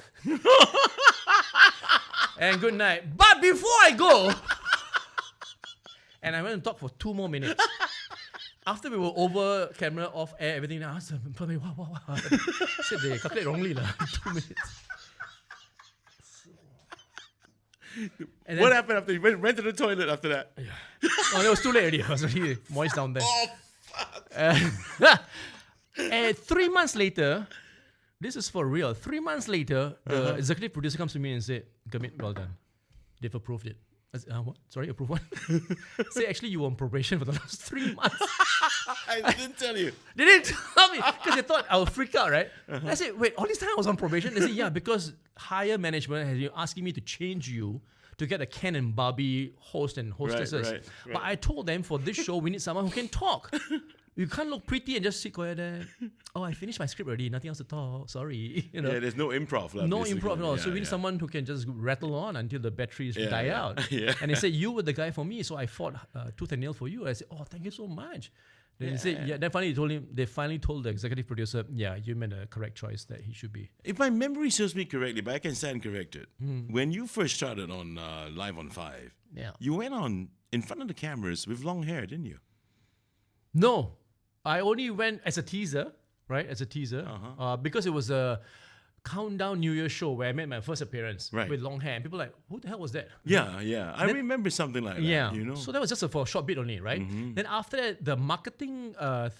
And good night. But before I go, and I went and talked for 2 more minutes. After we were over, camera off, air, everything, I asked them, what? I said they calculate wrongly, 2 minutes. What happened after you went to the toilet after that? Yeah. Oh, it was too late already. It was already moist down there. Oh, fuck. And 3 months later, this is for real. 3 months later, the executive producer comes to me and said, Gurmit, well done. They've approved it. I said, what? Sorry, approved what? Say, actually, you were on probation for the last 3 months. I didn't tell you. They didn't tell me because they thought I would freak out, right? I said, wait, all this time I was on probation? They said, yeah, because higher management has been asking me to change you to get a Ken and Barbie host and hostesses. Right. But I told them for this show, we need someone who can talk. You can't look pretty and just sit quiet there. Oh, I finished my script already. Nothing else to talk. Sorry. You know? Yeah, there's no improv. No improv at all. So we need someone who can just rattle on until the batteries die out. Yeah. And they said, you were the guy for me. So I fought tooth and nail for you. I said, oh, thank you so much. Then he said, yeah. Then finally they finally told the executive producer, yeah, you made a correct choice that he should be. If my memory serves me correctly, but I can stand corrected, when you first started on Live on 5, you went on in front of the cameras with long hair, didn't you? No. I only went as a teaser, right? As a teaser. Because it was a countdown New Year show where I made my first appearance with long hair. And people were like, who the hell was that? Yeah. I remember something like that. Yeah. You know? So that was just for a short bit only, right? Then after that, the marketing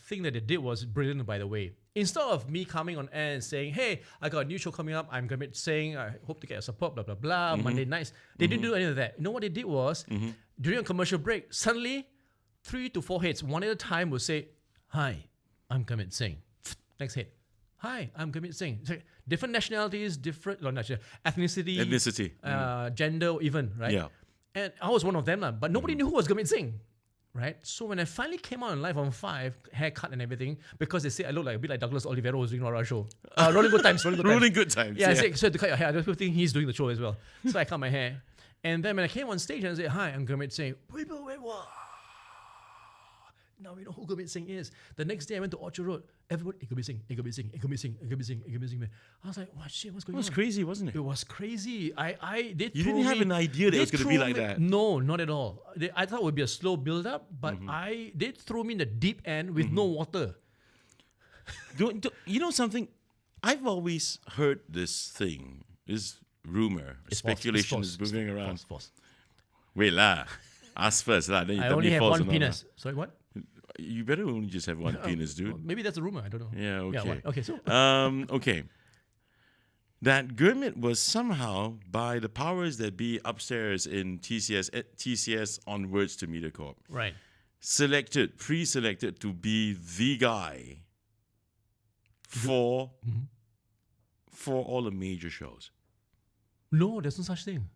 thing that they did was brilliant, by the way. Instead of me coming on air and saying, hey, I got a new show coming up, I'm going to be saying, I hope to get your support, blah, blah, blah, Monday nights. They didn't do any of that. You know what they did was, during a commercial break, suddenly 3 to 4 heads, one at a time, would say, hi, I'm Gurmit Singh. Next head. Hi, I'm Gurmit Singh. So different nationalities, different ethnicity, gender even, right? Yeah. And I was one of them, but nobody knew who was Gurmit Singh, right? So when I finally came out on Live on 5, haircut and everything, because they said I look like a bit like Douglas Oliveira who was doing Laura show. Rolling Good Times. Rolling Good Times. Yeah, I said, so to cut your hair. I just think he's doing the show as well. So I cut my hair. And then when I came on stage and I said, hi, I'm Gurmit Singh. People went, wow. Now we know who Gurmit Singh is. The next day I went to Orchard Road. Everybody, Gurmit Singh. I was like, what shit, what's going on? It was crazy, wasn't it? It was crazy. You You didn't have an idea that it was going to be like that. No, not at all. I thought it would be a slow build up, but they threw me in the deep end with no water. You know something? I've always heard this thing, this rumor, speculation is moving around. False. Wait lah. Ask first lah. Then you I tell only me have false one or not. penis. Sorry, what? You better only just have one penis, dude. Well, maybe that's a rumor. I don't know. Yeah, okay. Yeah, okay, so. Okay. That Gurmit was somehow, by the powers that be upstairs in TCS onwards to MediaCorp, Right. pre-selected to be the guy for all the major shows. No, there's no such thing.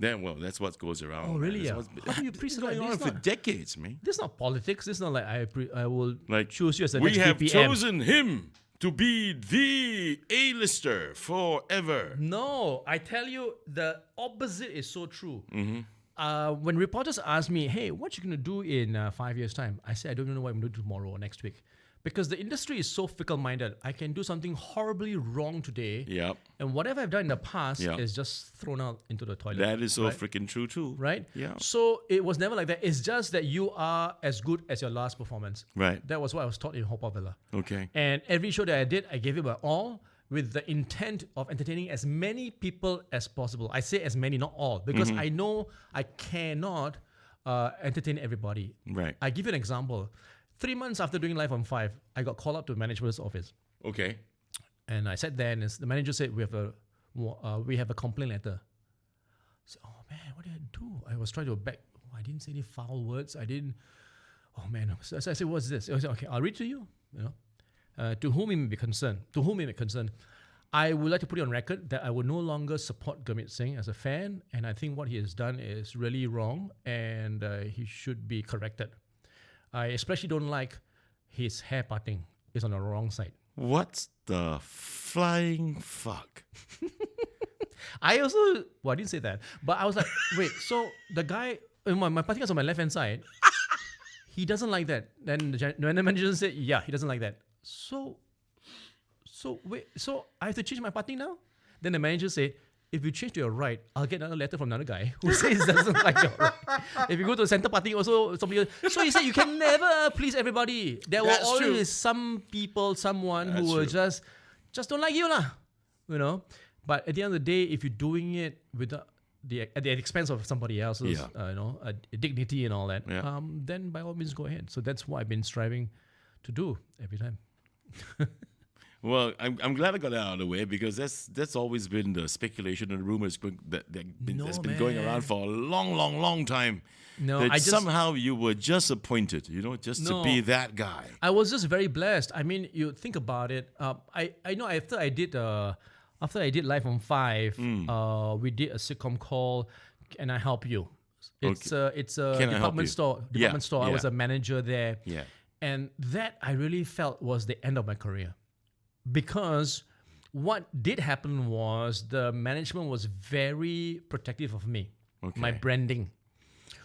Then, well, that's what goes around. Oh, really? That's Yeah. what's How do you been pre-select? going on for decades, man. This is not politics. This is not like I will Like, choose you as the we next have BPM. chosen him to be the A-lister forever. No, I tell you, the opposite is so true. When reporters ask me, hey, what you going to do in 5 years' time? I say, I don't know what I'm going to do tomorrow or next week. Because the industry is so fickle-minded. I can do something horribly wrong today, Yep. and whatever I've done in the past Yeah. is just thrown out into the toilet. That is so right? freaking true too. Right? Yeah. So it was never like that. It's just that you are as good as your last performance. Right. That was what I was taught in Haw Par Villa. Okay. And every show that I did, I gave it my all with the intent of entertaining as many people as possible. I say as many, not all, because I know I cannot entertain everybody. Right. I give you an example. 3 months after doing Live on 5, I got called up to the management's office. Okay. And I sat there and the manager said, we have a complaint letter. I said, oh man, what did I do? I was trying to I didn't say any foul words. I didn't, oh man. So I said, what's this? I said, okay, I'll read to you. To whom it may be concerned. I would like to put it on record that I will no longer support Gurmit Singh as a fan, and I think what he has done is really wrong, and he should be corrected. I especially don't like his hair parting. It's on the wrong side. What the flying fuck? I didn't say that, but I was like, wait, so the guy, my parting is on my left-hand side, he doesn't like that. Then the manager said, yeah, he doesn't like that. So I have to change my parting now? Then the manager said, if you change to your right, I'll get another letter from another guy who says doesn't like your right. If you go to the center parting, also somebody else. So he said you can never please everybody. There will always be some people, someone who will just don't like you lah. But at the end of the day, if you're doing it at the expense of somebody else's, dignity and all that, then by all means go ahead. So that's what I've been striving to do every time. Well, I'm glad I got that out of the way because that's always been the speculation and rumors that's been going around for a long time. No, that somehow you were just appointed, to be that guy. I was just very blessed. I mean, you think about it. I know after I did Live on 5, we did a sitcom called "Can I Help You?" It's a department store. Yeah. I was a manager there. Yeah. And that I really felt was the end of my career. Because what did happen was the management was very protective of me, my branding.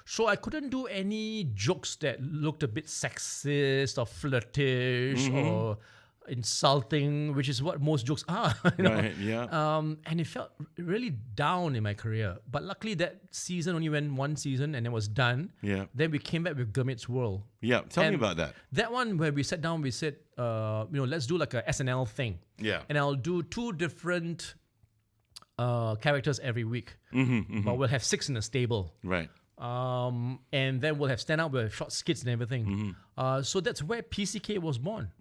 So I couldn't do any jokes that looked a bit sexist or flirtish or insulting, which is what most jokes are. Right, yeah. And it felt really down in my career. But luckily that season only went one season and it was done. Yeah. Then we came back with Gurmit's World. Yeah, tell me about that. That one where we sat down, we said, let's do like a SNL thing. Yeah. And I'll do 2 different characters every week. But we'll have 6 in a stable. Right. And then we'll have stand-up, we'll have short skits and everything. So that's where PCK was born.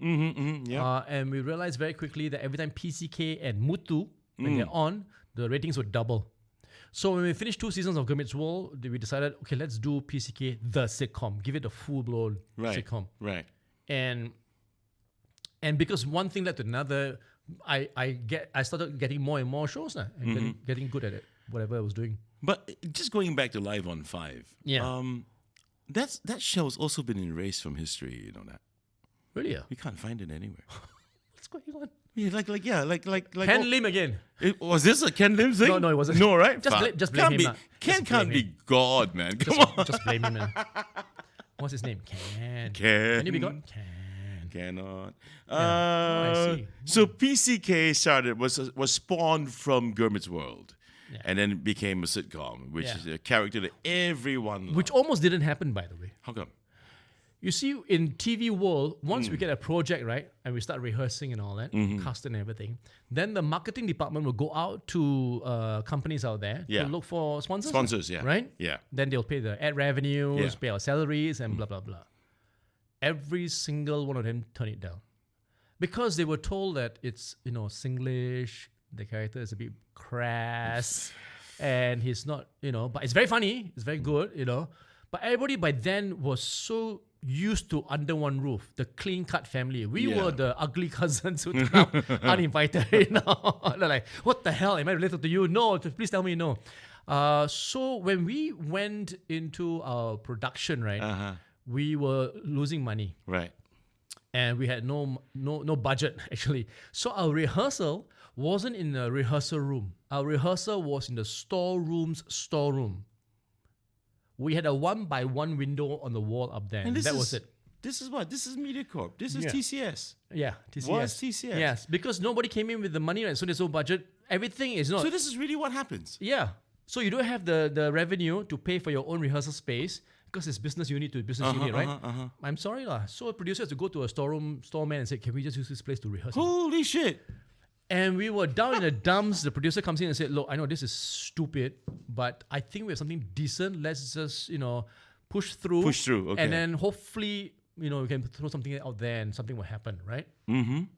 Yeah. And we realized very quickly that every time PCK and Mutu, when they're on, the ratings would double. So when we finished 2 seasons of Gurmit's World, we decided, okay, let's do PCK, the sitcom. Give it a full-blown sitcom. Right. And because one thing led to another, I started getting more and more shows now and getting good at it, whatever I was doing. But just going back to Live on 5, that show's also been erased from history. You know that? Really? You can't find it anywhere. What's going on? Yeah, like Ken Lim again. Was this a Ken Lim thing? No, it wasn't. No, right? Just blame him. Ken can't be God, man. Come on. Just blame him, man. What's his name? Ken. Can you be God? Ken. Cannot. I see. So PCK was spawned from Gurmit's World. Yeah. And then it became a sitcom, which is a character that everyone loved. Which almost didn't happen, by the way. How come? You see, in TV world, once we get a project, right, and we start rehearsing and all that, casting and everything, then the marketing department will go out to companies out there to look for sponsors. Sponsors, yeah. Right? Yeah. Then they'll pay the ad revenues, pay our salaries, and blah, blah, blah. Every single one of them turned it down. Because they were told that it's, Singlish, the character is a bit crass, and he's not, but it's very funny, it's very good, But everybody by then was so used to under one roof, the clean-cut family. We were the ugly cousins who come uninvited. They're like, what the hell? Am I related to you? No, please tell me no. So when we went into our production, right, we were losing money. Right. And we had no budget, actually. So our rehearsal wasn't in the rehearsal room. Our rehearsal was in the storeroom's storeroom. We had a 1-by-1 window on the wall up there. And that was it. This is what? This is MediaCorp. This is Yeah. TCS. Yeah, TCS. Was TCS. Yes, because nobody came in with the money, right? So there's no budget. Everything is not. So this is really what happens. Yeah. So you don't have the revenue to pay for your own rehearsal space because it's business unit to business unit, right? I'm sorry lah. So a producer has to go to a storeman and say, can we just use this place to rehearse? Holy shit. And we were down in the dumps. The producer comes in and said, look, I know this is stupid, but I think we have something decent. Let's just, push through. Push through, okay. And then hopefully, we can throw something out there and something will happen, right? Mm-hmm.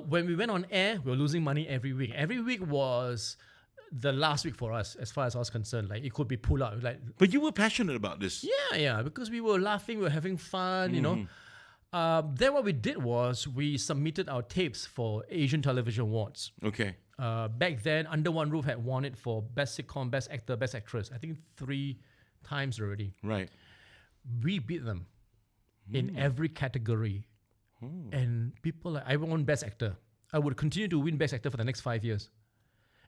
When we went on air, we were losing money every week. Every week was the last week for us, as far as I was concerned. Like, it could be pull out. Like, But you were passionate about this. yeah, because we were laughing, we were having fun, Then what we did was we submitted our tapes for Asian Television Awards. Okay. Back then, Under One Roof had won it for Best Sitcom, Best Actor, Best Actress. I think 3 times already. Right. We beat them in every category. And people I won Best Actor. I would continue to win Best Actor for the next 5 years.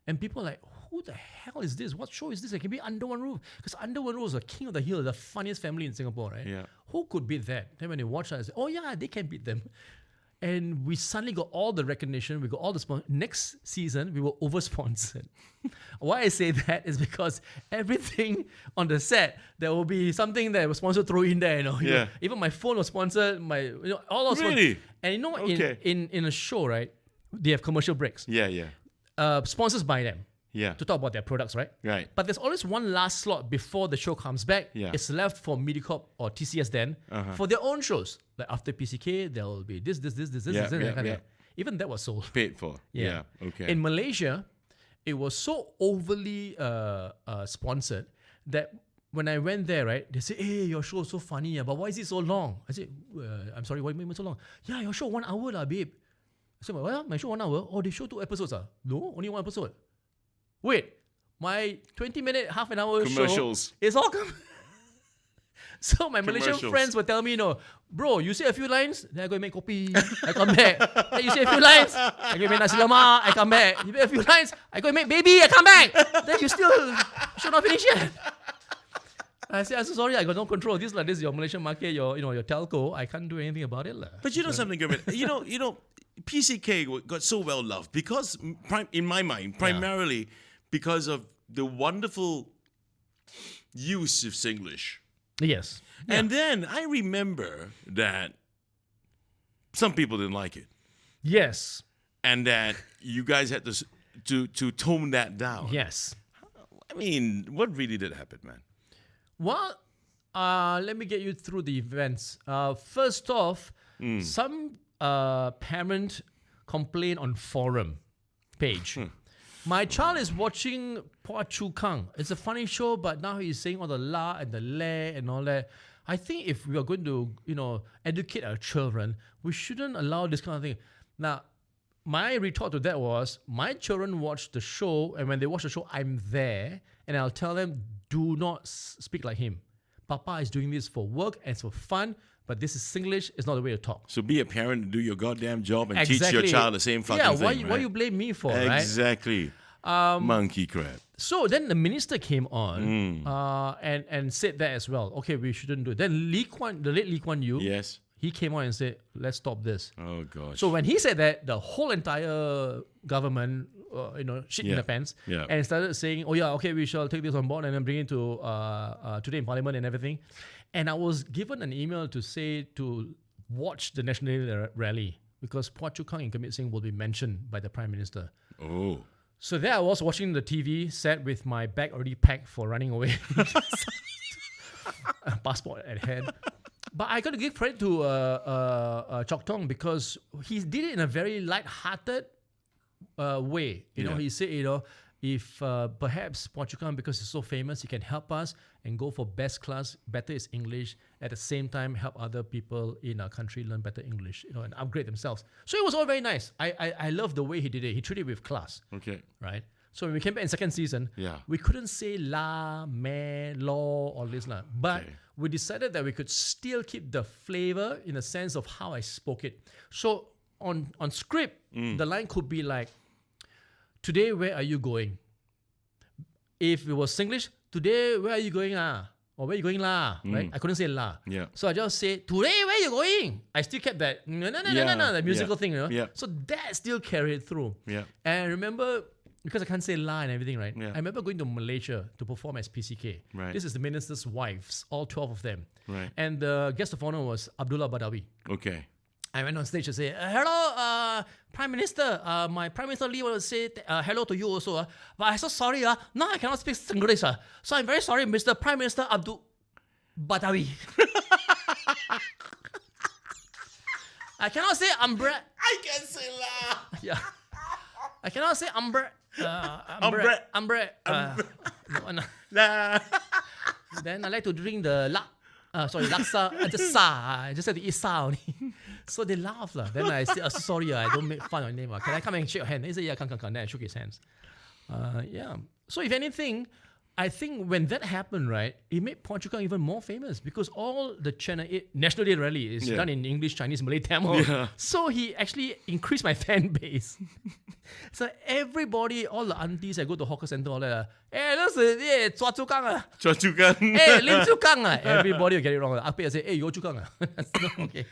And people are like, who the hell is this? What show is this? It can be Under One Roof. Because Under One Roof was the king of the hill, the funniest family in Singapore, right? Yeah. Who could beat that? Then when they watch that, I say, oh yeah, they can beat them. And we suddenly got all the recognition. We got all the sponsors. Next season, we were over-sponsored. Why I say that is because everything on the set, there will be something that was sponsored thrown in there. Yeah. Even my phone was sponsored. All those. Really? And Okay. in a show, right? They have commercial breaks. Yeah. Sponsors buy them Yeah. to talk about their products, right? Right. But there's always one last slot before the show comes back. Yeah. It's left for MediaCorp or TCS then for their own shows. Like after PCK, there will be this, Yeah. Even that was sold. Paid for. Yeah. Okay. In Malaysia, it was so overly sponsored that when I went there, right, they say, hey, your show is so funny, but why is it so long? I said, I'm sorry, why is it so long? Yeah, your show 1 hour lah, babe. I said, well, my show 1 hour? Oh, they show 2 episodes ah? No, only 1 episode. Wait, my 20-minute, half an hour Commercials. show is all So my Malaysian Commercials. friends would tell me, bro, you say a few lines, then I go and make kopi, I come back. Then you say a few lines, I go and make nasi lemak, I come back. You say a few lines, I go and make baby, I come back. Then you should not finish yet. I say, I'm so sorry, I got no control. This is your Malaysian market, your telco. I can't do anything about it. But you know something, Gurman? you know, PCK got so well loved because, in my mind, primarily because of the wonderful use of Singlish. Yes. And then I remember that some people didn't like it, Yes. and that you guys had to tone that down. Yes. I mean, what really did happen, man? Well, let me get you through the events. First off, some parent complained on forum page. My child is watching Phua Chu Kang. It's a funny show, but now he's saying all the la and the le and all that. I think if we are going to, educate our children, we shouldn't allow this kind of thing. Now, my retort to that was, my children watch the show, and when they watch the show, I'm there, and I'll tell them, do not speak like him. Papa is doing this for work and it's for fun, but this is Singlish. It's not the way to talk. So be a parent, do your goddamn job, and teach your child the same fucking thing. Why you blame me for, right? Exactly. Monkey crap. So then the minister came on and said that as well. Okay, we shouldn't do it. Then the late Lee Kuan Yew, Yes. he came on and said, let's stop this. Oh gosh. So when he said that, the whole entire government, shit in the pants, and started saying, oh yeah, okay, we shall take this on board and then bring it to today in Parliament and everything. And I was given an email to say to watch the National Day rally because Phua Chu Kang and Kermit Singh will be mentioned by the Prime Minister. Oh. So there I was watching the TV set with my bag already packed for running away. Passport at hand. But I got to give credit to Chok Tong because he did it in a very light-hearted way. He said, if perhaps Phua Chu Kang, because he's so famous, he can help us and go for best class, better his English, at the same time help other people in our country learn better English, and upgrade themselves. So it was all very nice. I love the way he did it. He treated it with class. Okay. Right? So when we came back in second season, we couldn't say la, me, law, all this. But we decided that we could still keep the flavor in the sense of how I spoke it. So on script, the line could be like, today, where are you going? If it was Singlish, today, where are you going? or where you going lah, right? I couldn't say lah. Yeah. So I just say, today, where you going? I still kept that, no, the musical thing, Yeah. So that still carried through. Yeah. And I remember, because I can't say la and everything, right? Yeah. I remember going to Malaysia to perform as PCK. Right. This is the minister's wives, all 12 of them. Right. And the guest of honor was Abdullah Badawi. Okay. I went on stage to say, hello, Prime Minister. My Prime Minister Lee will say hello to you also. But I'm so sorry. Now I cannot speak Singlish. So I'm very sorry, Mr. Prime Minister Abdul Badawi. I cannot say umbrella. I can say la. Yeah. I cannot say umbrella. Umbrella. No. La. Then I like to drink the laksa. Just sa. I just have to eat sa only. So they laugh. Then I say, sorry, I don't make fun of your name. Can I come and shake your hand? He said, yeah, come. Then I shook his hands. Yeah. So if anything, I think when that happened, right, it made Phua Chu Kang even more famous because all the Channel 8 National Day rally is done in English, Chinese, Malay, Tamil. Yeah. So he actually increased my fan base. So everybody, all the aunties, I go to hawker center, all that, hey, listen, hey, Phua Chu Kang. Phua Chu Kang. Hey, Lim Chu Kang. Everybody will get it wrong. I say, hey, Yo Chu Kang. Okay.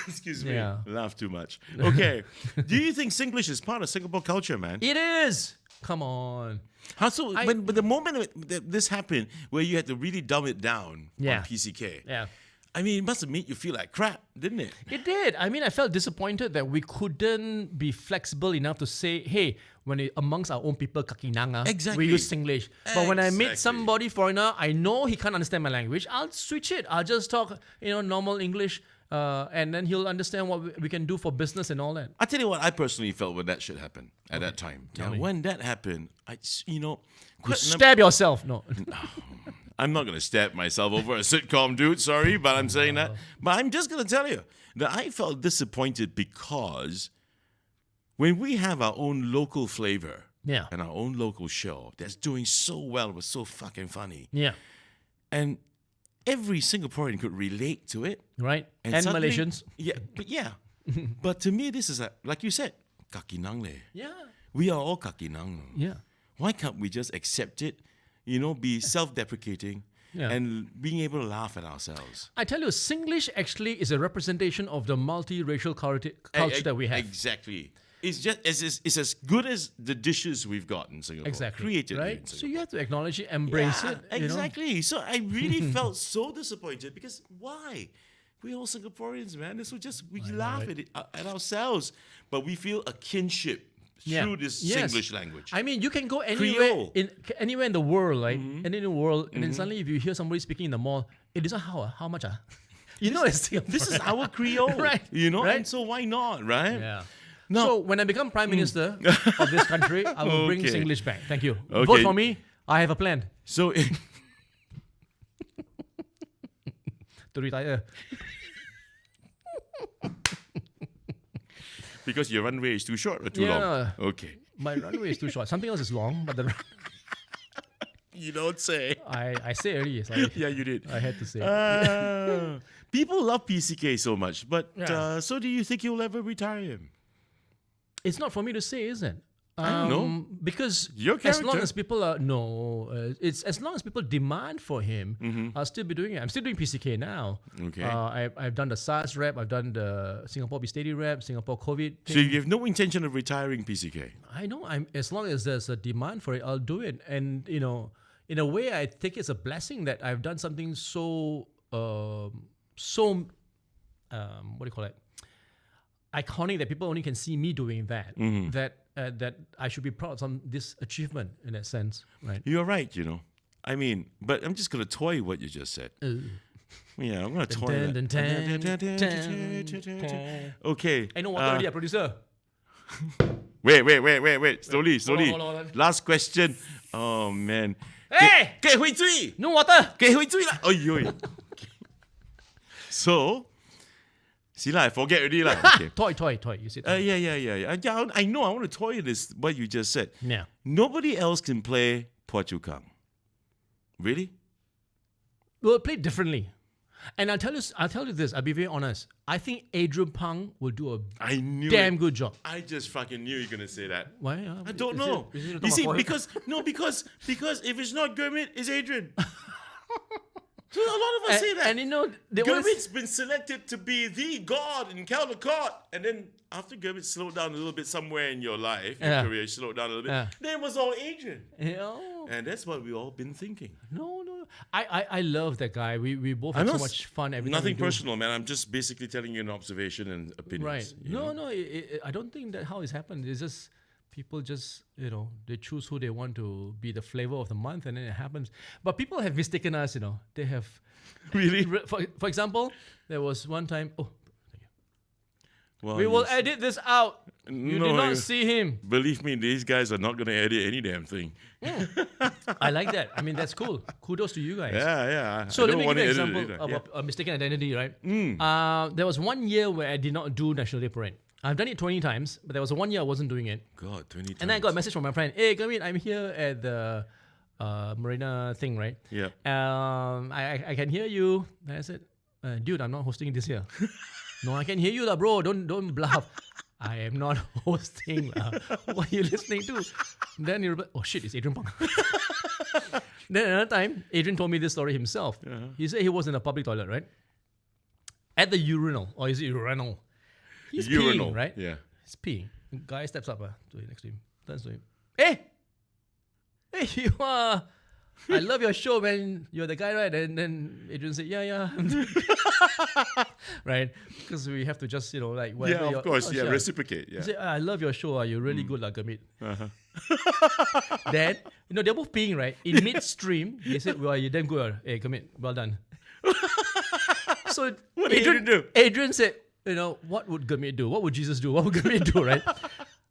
Excuse me. Yeah. Laugh too much. Okay. Do you think Singlish is part of Singapore culture, man? It is. Come on. How so? But the moment that this happened, where you had to really dumb it down on PCK, I mean, it must have made you feel like crap, didn't it? It did. I mean, I felt disappointed that we couldn't be flexible enough to say, hey, when amongst our own people, kakinanga, we use Singlish. But when I meet somebody foreigner, I know he can't understand my language, I'll switch it. I'll just talk, normal English. And then he'll understand what we can do for business and all that. I tell you what, I personally felt when that should happen at that time. When that happened, stab yourself. No. I'm not going to stab myself over a sitcom, dude. Sorry, but I'm saying that. But I'm just going to tell you that I felt disappointed because when we have our own local flavor and our own local show that's doing so well, was so fucking funny. Yeah. And every Singaporean could relate to it. Right. And suddenly, Malaysians. Yeah. But to me, this is like you said, kaki nang le. Yeah. We are all kaki nang. Yeah. Why can't we just accept it, be self-deprecating and being able to laugh at ourselves? I tell you, Singlish actually is a representation of the multiracial culture that we have. Exactly. It's just it's as good as the dishes we've got in Singapore. Exactly. Created right? in Singapore. So you have to acknowledge it, embrace it. Exactly. So I really felt so disappointed because why? We're all Singaporeans, man. So we laugh at ourselves, but we feel a kinship through this Singlish language. I mean, you can go anywhere in the world, right? And in the world, and then suddenly if you hear somebody speaking in the mall, this is how much? This is our Creole, right? Right? And so why not, right? Yeah. No. So when I become Prime Minister of this country, I will bring Singlish back. Thank you. Okay. Vote for me. I have a plan. So to retire. Because your runway is too short or too long? Okay. My runway is too short. Something else is long, but the you don't say. I say earlier. Sorry. Yeah, you did. I had to say. People love PCK so much, but so do you think you'll ever retire him? It's not for me to say, is it? I don't know. Because your character. As long as people it's as long as people demand for him, I'll still be doing it. I'm still doing PCK now. Okay. I've done the SARS rep, I've done the Singapore Be Steady rep, Singapore COVID thing. So you have no intention of retiring PCK? I know. as long as there's a demand for it, I'll do it. And in a way, I think it's a blessing that I've done something so what do you call it? Iconic that people only can see me doing that. That I should be proud of this achievement in that sense, right? You're right, I mean, but I'm just gonna toy what you just said. Yeah, I'm gonna toy that. Okay. I know what already, producer. Wait. Slowly. Hold on. Last question. Oh man. Hey! 给回嘴. No water. 给回嘴啦. Oi. So. See lah, I forget already lah. Okay. Toy. You said. Yeah. I know. I want to toy this. What you just said. Yeah. Nobody else can play Phua Chu Kang. Really? We'll play differently. And I'll tell you this. I'll be very honest. I think Adrian Pang will do a damn good job. I just fucking knew you were gonna say that. Why? I don't know. You see, because if it's not Gurmit, it's Adrian. So a lot of us say that. And they always, Gurmit's been selected to be the god in Caldecott, and then after Gurmit slowed down a little bit somewhere in your life, your career slowed down a little bit, then it was all Adrian. And that's what we've all been thinking. No. I love that guy. We both have so much fun every time we Nothing do. personal, man. I'm just basically telling you an observation and opinions. Right. No, I don't think that how it's happened. It's just people just, they choose who they want to be the flavor of the month, and then it happens. But people have mistaken us, They have... Really? For example, there was one time... Oh, thank you. Well, we will edit this out. You did not see him. Believe me, these guys are not going to edit any damn thing. I like that. I mean, that's cool. Kudos to you guys. Yeah. So let me give you an example of a mistaken identity, right? There was 1 year where I did not do National Day Parade. I've done it 20 times, but there was 1 year I wasn't doing it. God, 20 times. And then I got a message from my friend, hey, Gurmit, I'm here at the Marina thing, right? Yeah. I can hear you. And I said, dude, I'm not hosting this year. No, I can hear you, bro. Don't bluff. I am not hosting. What are you listening to? Then he replied, oh shit, it's Adrian Pang. Then another time, Adrian told me this story himself. He said he was in a public toilet, right? At the urinal. Or is it urinal? He's peeing, right? Yeah. He's peeing. The guy steps up to next to him. Turns to him. Hey, you are... I love your show, man. You're the guy, right? And then Adrian said, yeah. Right? Because we have to just, whatever. Yeah, of course. Yeah, reciprocate. Yeah. He said, I love your show. You're really good, Gurmit. Then, they're both peeing, right? In midstream, he said, well, you're damn good. Hey, Gurmit, well done. So what did Adrian do? Adrian said, what would Gurmit do? What would Jesus do? What would Gurmit do, right?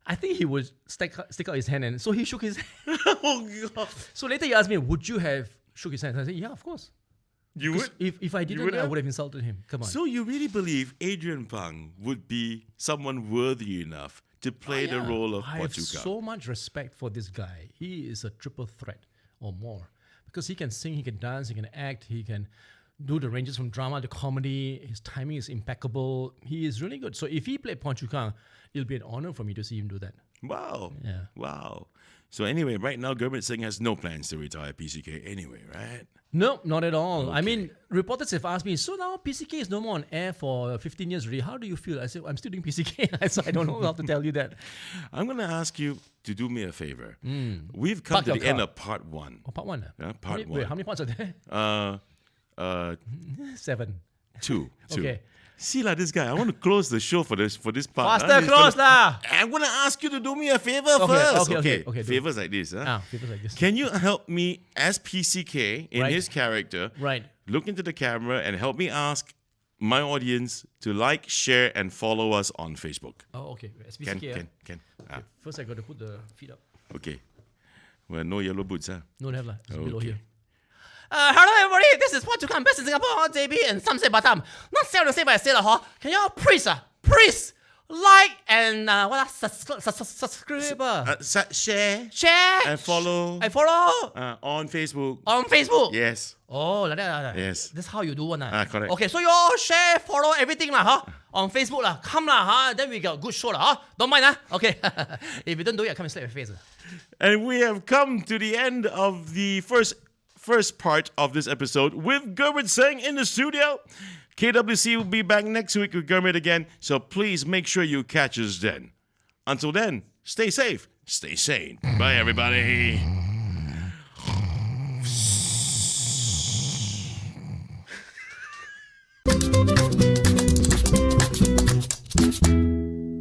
I think he would stick out his hand, and so he shook his hand. Oh, God. So later he asked me, would you have shook his hand? I said, yeah, of course. You would? If I didn't, I would have insulted him. Come on. So you really believe Adrian Pang would be someone worthy enough to play the role of I have Portugal? so much respect for this guy. He is a triple threat or more. Because he can sing, he can dance, he can act, he can do the ranges from drama to comedy. His timing is impeccable. He is really good. So if he played Ponchukang, it'll be an honor for me to see him do that. Wow. Yeah. Wow. So anyway, right now, Gurmit Singh has no plans to retire PCK anyway, right? No, not at all. Okay. I mean, reporters have asked me, so now PCK is no more on air for 15 years already. How do you feel? I said, I'm still doing PCK. So I don't know how to tell you that. I'm going to ask you to do me a favor. We've come to the end of part 1. Oh, part 1? Part 1. Wait, how many parts are there? 7. 2. Okay. See this guy. I want to close the show for this part. Faster, close lah! I'm going to ask you to do me a favor first. Okay. Favors like this. Favors like this. Can you help me as PCK in his character? Right. Look into the camera and help me ask my audience to like, share, and follow us on Facebook. Oh, okay. SPCK. Can. Okay. First, I got to put the feet up. Okay. Well, no yellow boots, huh? No, have lah. It's below Okay. here. Hello everybody, this is what you come best in Singapore, JB, and some say Batam. Not say to say, but I say the Can you all please like and subscribe, share, and follow on Facebook. on Facebook. Yes. Oh, like that. Yes. That's how you do one. Correct. Okay, so you all share, follow everything on Facebook lah. Come lah, then we got a good show lah. Don't mind Okay. If you don't do it, I come and slap your face. And we have come to the end of the first part of this episode with Gurmit Singh in the studio. KWC will be back next week with Gurmit again, so please make sure you catch us then. Until then, stay safe, stay sane. Bye, everybody.